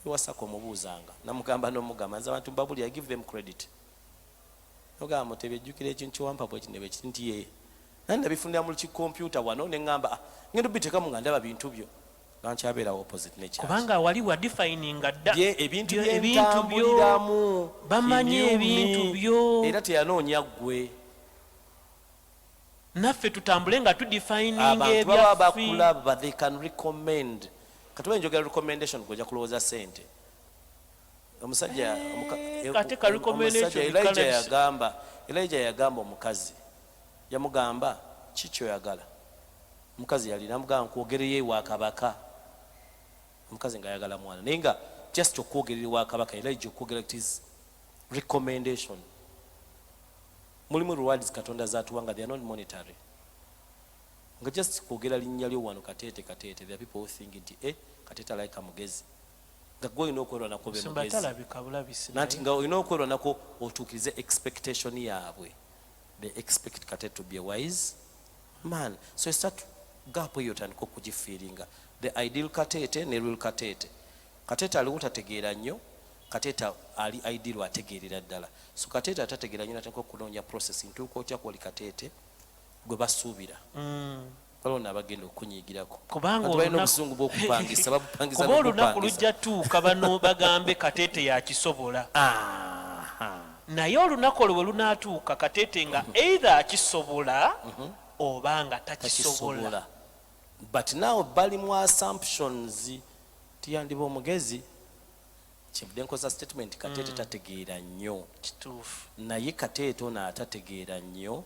ewasaka omubuuzanga namugamba n'omugamba nze abantu mbabuli I give them credit. Nogamba Mutebi ejjukira ekintu kiwampa bwe kino bwe kiti nti yeye nani nabifunira mu kikompyuta wano ne ngamba ngenda obiteekamu nga ndaba bintu byo nankyabeerawo opposite nekyaki kubanga wali wa defininga dda ebintu byentambuliramu bamanyi ebintu byo era teyanoonya ggwe. Naffe tutambule nga tudefininga abantu baba bakulaba they can recommend. Kati wenjogera recommendation gojja kulowooza ssente. omusajja kate ka recommendation Elijah yagamba omukazi yamugamba kikyo yagala omukazi yali namugamba nkwogereye wa kabaka omukazi nga yagala mwana naye nga just okwogerera wa kabaka Elijah okwogera it is recommendation mulimu rewards katonda zatuwanga they are not monetary nga just kwogera linnya lyo wano Katete there are people who think nti Katete like mugezi nga gwe olina okwerwa nako be mugezi nanti nga olina okwerwa nako otuukirize expectation yaabwe they expect Katete to be a wise man so you start gap eyo otandika okugifiiringa the ideal Katete ne real Katete aliwo tategeera nnyo Katete ali ideal ategeerera ddala so Katete atategeera nnyo natandika okunoonya processing ntuuka otya kwoli Katete gwe basuubira balona abagenda okunyigirako kubanga balina obusungu bw'okupangisa babupangisa kuba olunaku lujja tuuka bano bagambe Katete yakisobola naye olunaku olwo bwe lunaatuuka Katete nga either akisobola oba nga takisobola but now bali mu assumptions tiyandiba omugezi kyevudde nkoza statement Katete tategeera nnyo kituufu naye Katete ono atategeera nnyo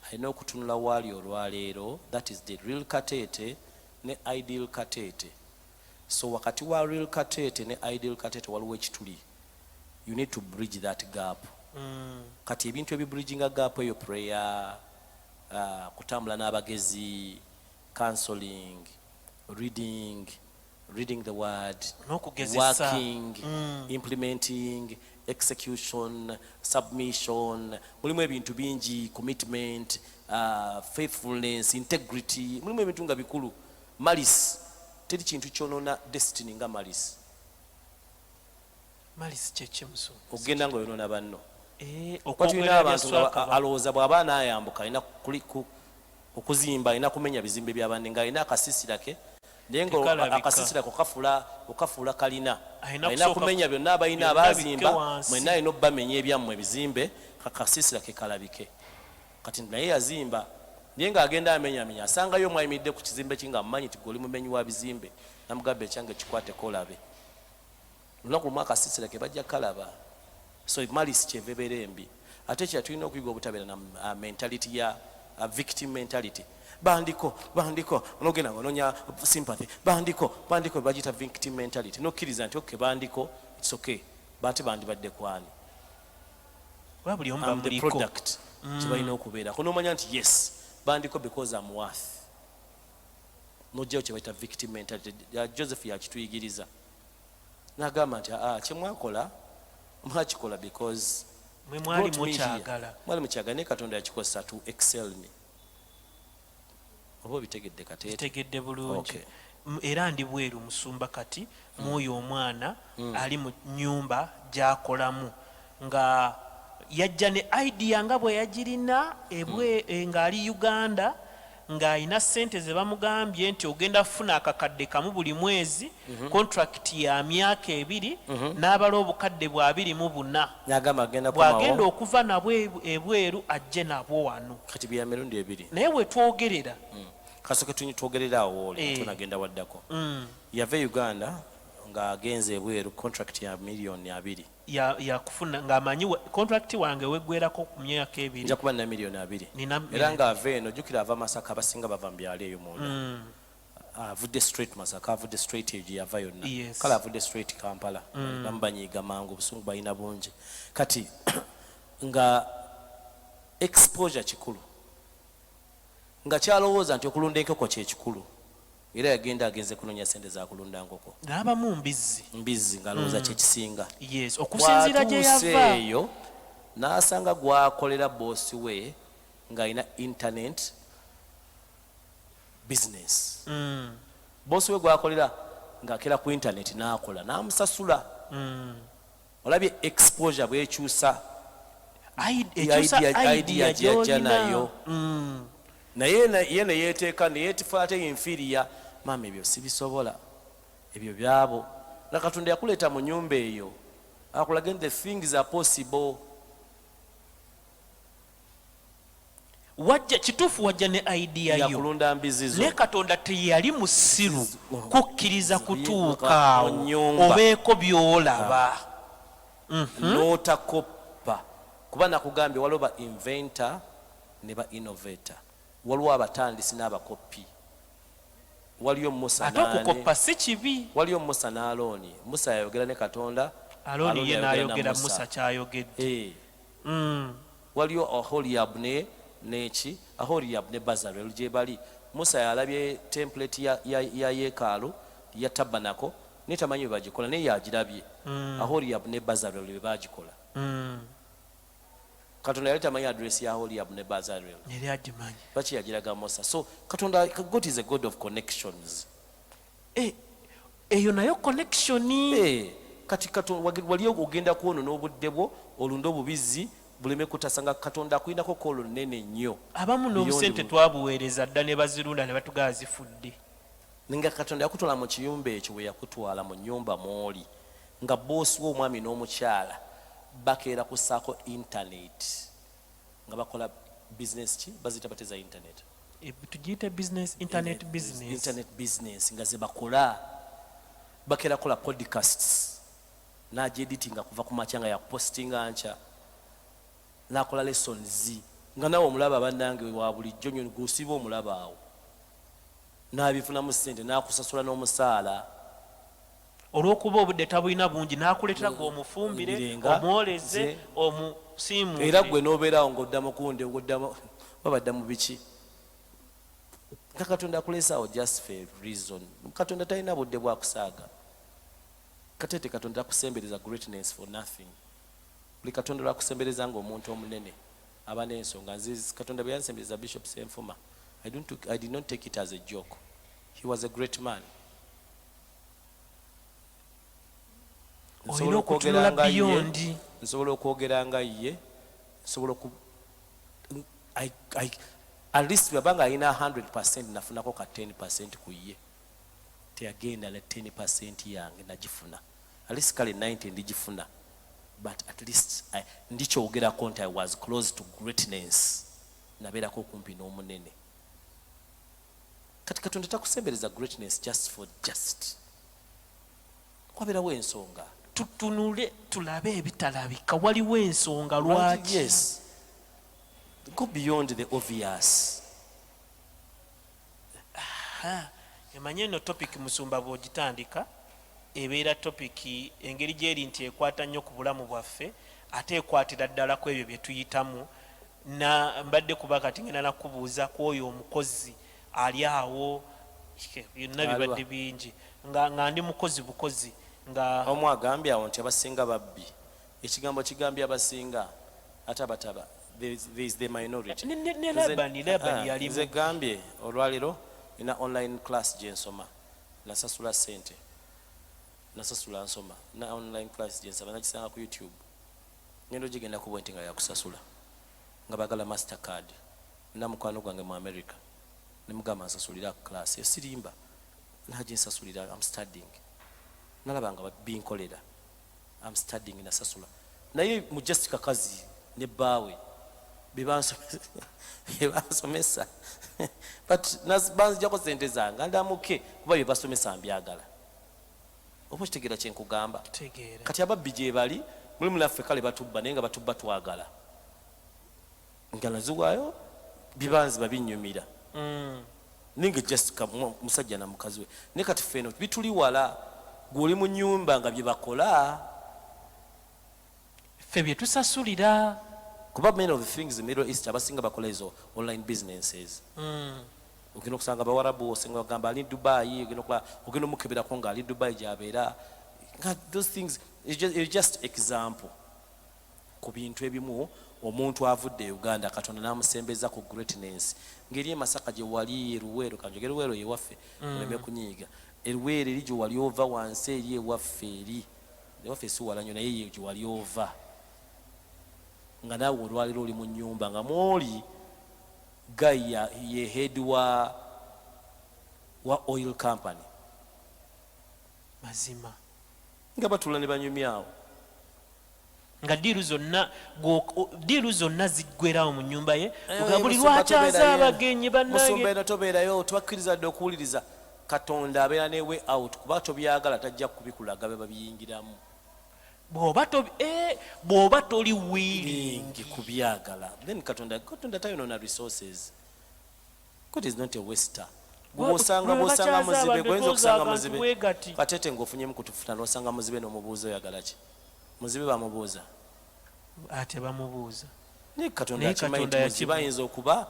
alina okutunula waali olwaleero that is the real Katete ne ideal Katete so wakati wa real Katete ne ideal Katete waliwo ekituli you need to bridge that gap kati ebintu ebibridginga gap eyo prayer kutambula n'abagezi counseling reading the word working implementing execution submission mulimu ebintu bingi commitment faithfulness integrity mulimu ebintu nga bikulu malice teri kintu kyonona destiny nga malice kyekimuso ogenda nga oyonona banno okwatulina abantu alowooza bw'aba naayambuka alina okuzimba alina kumenya bizimbe by'abanne nga alina akasisira ke naye nga akasisira okafuula kalina alina kumenya byonna abalina abazimba mwenna alina obbamenya ebyammwe ebizimbe akasisira ke kalabike kati naye yazimba naye ng'agenda amenyamenya asangayo mwayimidde ku kizimbe kinga mumanyi ti goli mumenyi wa bizimbe namugamba ekyange kikwateko olabe lunaku lumu akasisira ke bajja kalaba so malice kyeva ebeera embi ate kya tulina okuyiga obutabeera na mentality ya victim mentality bandiko onogenda ononya sympathy bandiko bagita victim mentality nokkiriza nti okay bandiko it's okay bati bandibadde kwani buli omu I'm the product kyebalina okubeera konomanya nti yes bandiko because I'm worth nojjawo kyebaita victim mentality Joseph yakituyigiriza nagamba nti kyemwakola mwakikola because mwali mukyagala naye Katonda yakikozesa to excel me oba bitegedde Katete tegedde bulungi era ndi bweru musumba kati mwoyo omwana ali mu nyumba gyakolamu nga yajja ne idea nga bwe yagirina nga ali Uganda ng'alina ssente ze bamugambye nti ogenda kufuna akakadde kamu buli mwezi contract ya myaka 2 n'abala obukadde bwa 24 bw'agenda okuva nabwo ebweru ajje nabwo wano kati bya mirundi 2 naye we twogerera kasooke twogerera awo oli tunagenda waddako yava Uganda ng'agenze ebweru contract ya miliyoni 2 yakufuna ng'amanyi contract wange weggwerako ku myaka 2 nja kuba na miliyoni 2 era ng'ava eno jjukira ava Masaka abasinga bava mu byalo eyo munda avudde straight Masaka avudde straight eyo gye yava yonna kale avudde straight Kampala bamubanyiiga mangu obusungu balina bungi kati nga exposure kikulu nga kyalowooza nti okulunda enkoko kyekikulu era yagenda agenze kunoonya sente za kulunda nkoko n'abamu mbizzi ng'alowooza kyekisinga okusinziira gye yava eyo n'asanga gwakolera boosi we ng'alina internet business boosi we gwakolera ng'akera ku internet n'akola n'amusasula olabye exposure bwekyusa idea gyajja nayo naye ye neyeteeka neyeetifaate inferior maama ebyo sibisobola ebyo byabo na Katonda yakuleeta mu nyumba eyo akulaga the things are possible wajja kituufu wajja ne idea yo yakulunda mbizizo ne Katonda teyali musiru kukkiriza kutuuka awo obeeko byolaba n'otakoppa kuba nakugambye waliwo ba inventor ne ba innovator waliwo abatandisi n'abakoppi waliyo Musa ate okukoppa si kibi waliyo Musa ne Alooni Musa yayogera ne Katonda Alooni ye n'ayogera Musa kyayogedde waliyo Oholiab neki Oholiab ne Bazalel gye bali Musa yalabye template ya yeekaalu ya tabanako netamanyi bwe bagikola naye yagirabye Oholiab ne Bazalel bwe bagikola Katonda yali tamanyi address ya Oholiab ne Bazalel yali agimanyi lwaki yagiraga Musa so Katonda God is a God of connections eyo nayo connection kati Katonda wali ogenda kuono n'obudde bwo olunda obubizi buleme kutasanga Katonda akulinako kolo nene nnyo abamu n'obusente twabuweereza dda ne bazirunda ne batugaa zifudde nga Katonda yakutwala mu kiyumba ekyo bwe yakutwala mu nnyumba mw'oli nga boosi w'omwami n'omukyala bakeera kusaako internet nga bakola business ki bazita bateza internet tugiyita business internet business nga ze bakola bakeera kola podcasts n'agyeditinga kuva ku makya nga yapostinga nkya n'akola lessons nga nawe omulaba bannange wa bulijjo nnyo ng'osiba omulaba awo n'abifunamu ssente n'akusasula n'omusaala olw'okuba obudde tabulina bungi n'akuleetera gwe omufumbire omwoleze omusiimu era gwe n'obeerawo ng'oddamu kundi babadda mu biki nga Katonda akuleesaawo just for a reason Katonda talina budde bwakusaaga katete Katonda takusembereza greatness for nothing buli Katonda lwakusembereza ng'omuntu omunene aba n'ensonga nzizi Katonda bwe yansembereza Bishop Senfuma I did not take it as a joke he was a great man olina okutunula beyond nsobola okwogera nga ye nsobola at least bwabanga alina 100% nafunako ka 10% ku ye teyagenda la 10% yange nagifuna at least kale 90 ndigifuna but at least ndikyogerako nti I was close to greatness nabeerako okumpi n'omunene kati Katonda takusembereza greatness just for just kwabeerawo ensonga tutunule tulabe ebitalabika waliwo ensonga lwaki yes go beyond the obvious emanye eno topic musumba bw'ogitandika ebeera topic engeri gyeri nti ekwata nnyo ku bulamu bwaffe ate ekwatira ddala ku ebyo bye tuyitamu na mbadde kuba kati ngenda nakubuuza ku oyo omukozi ali awo byonna bibadde bingi nga ndi mukozi bukozi nga omu agambye awo nti abasinga babbi ekigambo kigambye abasinga ate abataba there is the minority ne Labani yali nze gambye olwaliro ina online class gye nsoma nasasula sente nasasula nsoma na online class gye nsaba nakisanga ku YouTube ngendo gigenda ku bwenti nga yakusasula nga bagala mastercard na mukwano gwange mu America nimugamba nsasulira class esirimba naje nsasulira I'm studying nalaba nga binkolera I'm studying nasasula naye mu Jessica kazi ne bawe bebasomesa but banzijako sente zange ndamuke kuba bebasomesa mbyagala oba kitegeera kyenkugamba kati ababbi gye bali mulimu naffe kale batubba naye nga batubba twagala nga naziwaayo bibanzi babinyumira ninge Jessica musajja na mukazi we ne kati feno bituli wala guli mu nyumba nga bye bakola ffe bye tusasulira kuba many of the things in Middle East abasinga bakola ezo online businesses ogenda okusanga bawarabu osinga bagamba ali Dubai ogenda omukeberako nga ali Dubai gyabeera nga those things is just example ku bintu ebimu omuntu avudde Uganda Katonda n'amusembeza ku greatness ngeri Masaka gye wali Ruwero kanjogera Ruwero yewaffe oleme kunyiiga Ruwero eri gye wali ova wansi eri ewaffe eri ewaffe si wala nnyo naye gye wali ova nga naawe olwaliro oli mu nnyumba nga mwoli Gaya ye head wa oil company mazima nga batula ne banyumyawo nga diiru zonna ziggwerawo mu nnyumba ye nga buli lwakyaza abagenyi musumba eno tobeerayo twakkiriza dde okuwuliriza Katonda abeera ne way out kuba tobyagala tajja kubikulaga be babiyingiramu bw'oba toli willing ku byagala, then katonda tayonona resources. God is not a waster. Bw'osanga muzibe, goyinza okusanga muzibe Katete ng'ofunyemu kutufuna n'osanga muzibe n'omubuuza oyagala ki? Muzibe bamubuuza ate bamubuuza naye katonda akimanyi nti muzibe ayinza okuba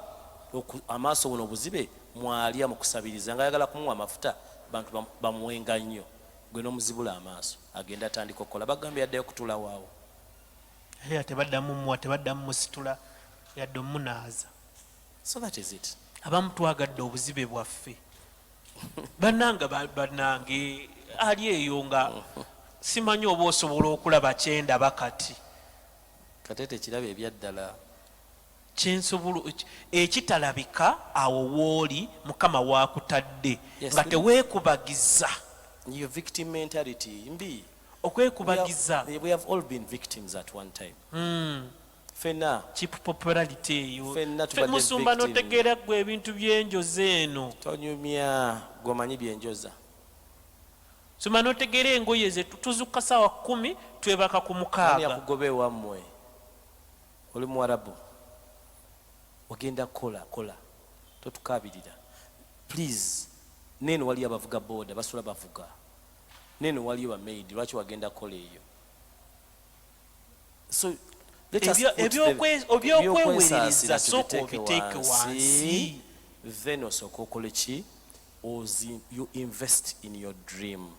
amaaso buno obuzibe mwalya mu kusabiriza nga ayagala kumuwa amafuta bantu bamuwenga nnyo, gwe n'omuzibula amaaso agenda atandika okukola, bagambye yaddayo kutula waawo tebaddamu muwa, tebaddamu musitula, yadde omunaaza. So that is it. Abamu twagadde obuzibe bwaffe bannange ali eyo nga simanyi oba osobola okulaba kyendaba kati Katete kiraba ebyaddala kyensobola ekitalabika awo wooli Mukama waakutadde nga teweekubagiza. Your victim mentality mbi. Okwekubagiza. We have all been victims at one time. Fena cheap popularity eyo fe musumba notegeera gwe ebintu byenjoza eno tonyumya gomanyi byenjoza suma notegeera engoye ze tuzuka sawa 10 twebaka ku mukaaga yakugobe wammwe oli Mwarabu ogenda kola totukabirira please. Neno wali abavuga boda basula bavuga, neno wali wa maid lwaki wagenda kola eyo. So ebyokwewereza sooka obiteeke wansi, then osooka okole ki? You invest in your dream.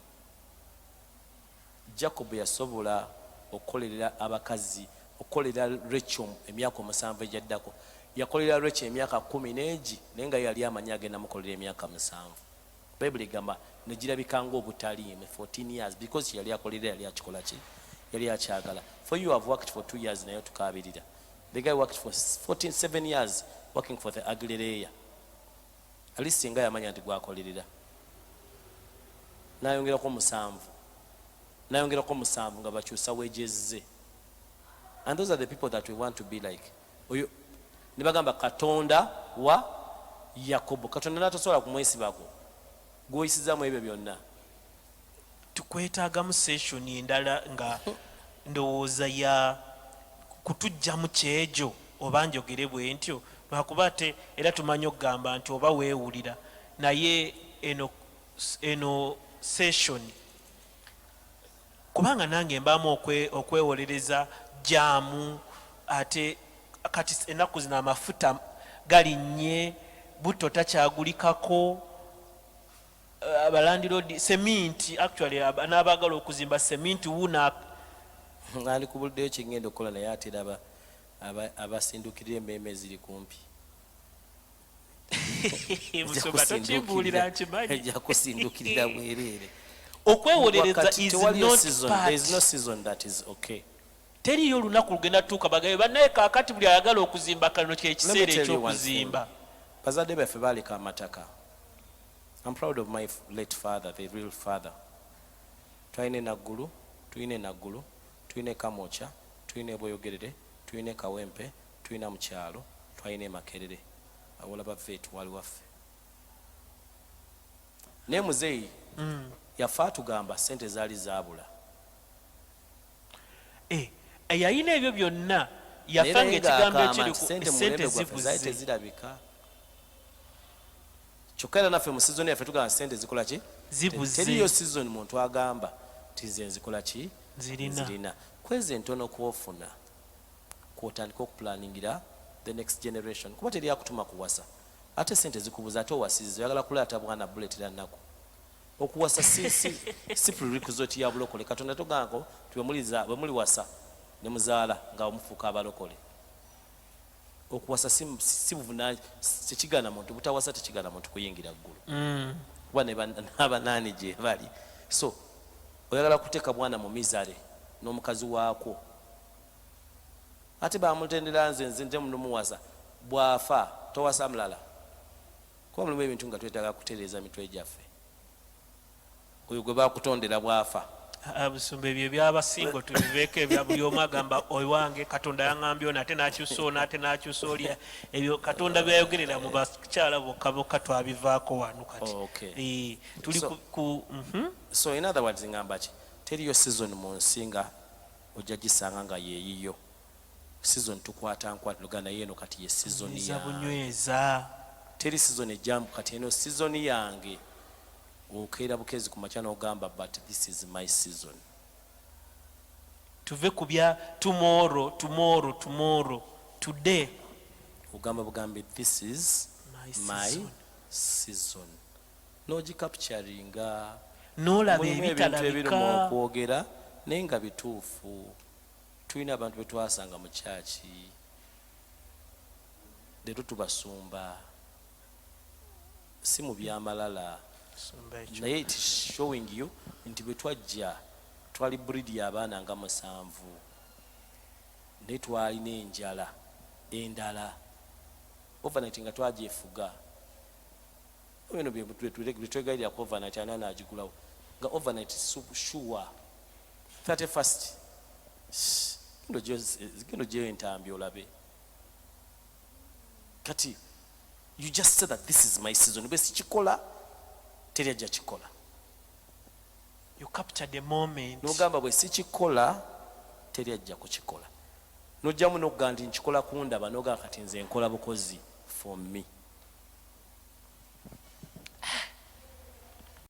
Jacob yasobola okukolerera abakazi, okukolera Rachel emyaka 7 ejaddako, yakolera Rachel emyaka 10 n'egi naye nga yali amanyi agenda mukolera emyaka 7. Bible egamba negirabika ng'obutaliimu 14 years because yali akolera yali akikola ki? Yali akyagala. For you have worked for 2 years nayo tukabirira. The guy worked for 7 years working for the ugly layer. At least nga yamanya nti gwakolerera. Nayongerako 7 nga bakyusa wages ze. And those are the people that we want to be like. Oyo nibagamba Katonda wa Yakobo. Katonda natosobola kumwesibako. Gw'oyisizaamu ebyo byonna. Tukwetaaga mu session endala nga ndowooza ya kutujjamu kyejo oba njogere bwe ntyo lwakuba ate era tumanyi okugamba nti oba weewulira naye eno session kubanga nange mbaamu okwewolereza jaamu ate kati ennaku zino amafuta galinnye buto takyagulikako abalandiroodi seminti actually n'abaagala okuzimba seminti wuna ali ku buddeyo kingenda okukola naye ate abasindukirira emmeeme ziri kumpi ejja kusindukirira bwereere. Okwewolereza is no season that is okay. Teriyo olunaku lugenda tuuka bagabe bannaye kaakati buli ayagala okuzimba kano kyekiseera ekyokuzimba. Bazadde baffe baaleka amataka. I'm proud of my late father, the real father. Twaine Naggulu, tuine Naggulu, tuine Kamocha, tuine Boyogerere, tuine Kawempe, tuine Mukyalo, twaine Makerere. Awola baffe tuwali waffe. Ne muzeeyi yafa atugamba sente zaali zaabula. Yayina ebyo byonna yafa ng'ekigambo ekiri ku sente zibuze zirabika. Kyokka era naffe mu sizoni yaffe tugamba sente zikola ki? Zibuze. Teriyo sizoni muntu agamba tize nzikola ki? Zirina. Kwezi entono kwofuna kwotandika okuplaningira the next generation. Kuba teri akutuma kuwasa. Ate sente zikubuza ate owasize oyagala kulaata bwana buletera nnaku. Okuwasa si prerequisite ya bulokole. Katonda togangako bwe muli wasa ne muzaala nga omufuuka abalokole. Okuwasa si buvuna tekigana muntu butawasa tekigana muntu kuyingira ggulu. Kuba n'abanaani gye bali. So oyagala kuteeka bwana mu mizare n'omukazi waako. Ate bamutendera nze muwasa bwafa towasa mulala. Kuba mulimu ebintu nga twetaaga kutereeza mitwe gyaffe. Oyo gwe bakutondera bwafa. Abusumba ebyo byabasingo tubiveeko ebya buli omu agamba owange Katonda yaŋŋambye ono ate n'akyusa ono ate n'akyusa oli. Ebyo Katonda byayogerera mu bakyala bokka twabivaako wano kati. Tuli ku So in other words ngamba ki teriyo season mu nsi nga ojja gisanga nga yeeyiyo season tukwata nkwata luganda yeeno kati ye season za ya bunyweza teri season ejambu kati eno season yange okeera bukezi ku makya n'ogamba but this is my season. tuve ku bya tomorrow today ogamba bugambe this is my season n'ogicapturinga n'olaba mulimu ebintu ebiri mu ebitalabika okwogera naye nga bituufu. tulina abantu betwasanga mu kyaki leero tubasumba si mu byamalala naye it is showing you nti bwe twajja twali breed y'abaana nga 7 naye twalina enjala endala overnight nga twagyefuga bino byetwegalira ku overnight ana naagigulawo nga overnight sure 31st gendo gyeyo entambi olabe kati you just say that this is my season bwe sikikola teri ajja kikola you capture the moment nogamba bwe sikikola teri ajja kukikola nojjamu nokugamba nti nkikola kundaba nogamba kati nze nkola bukozi for me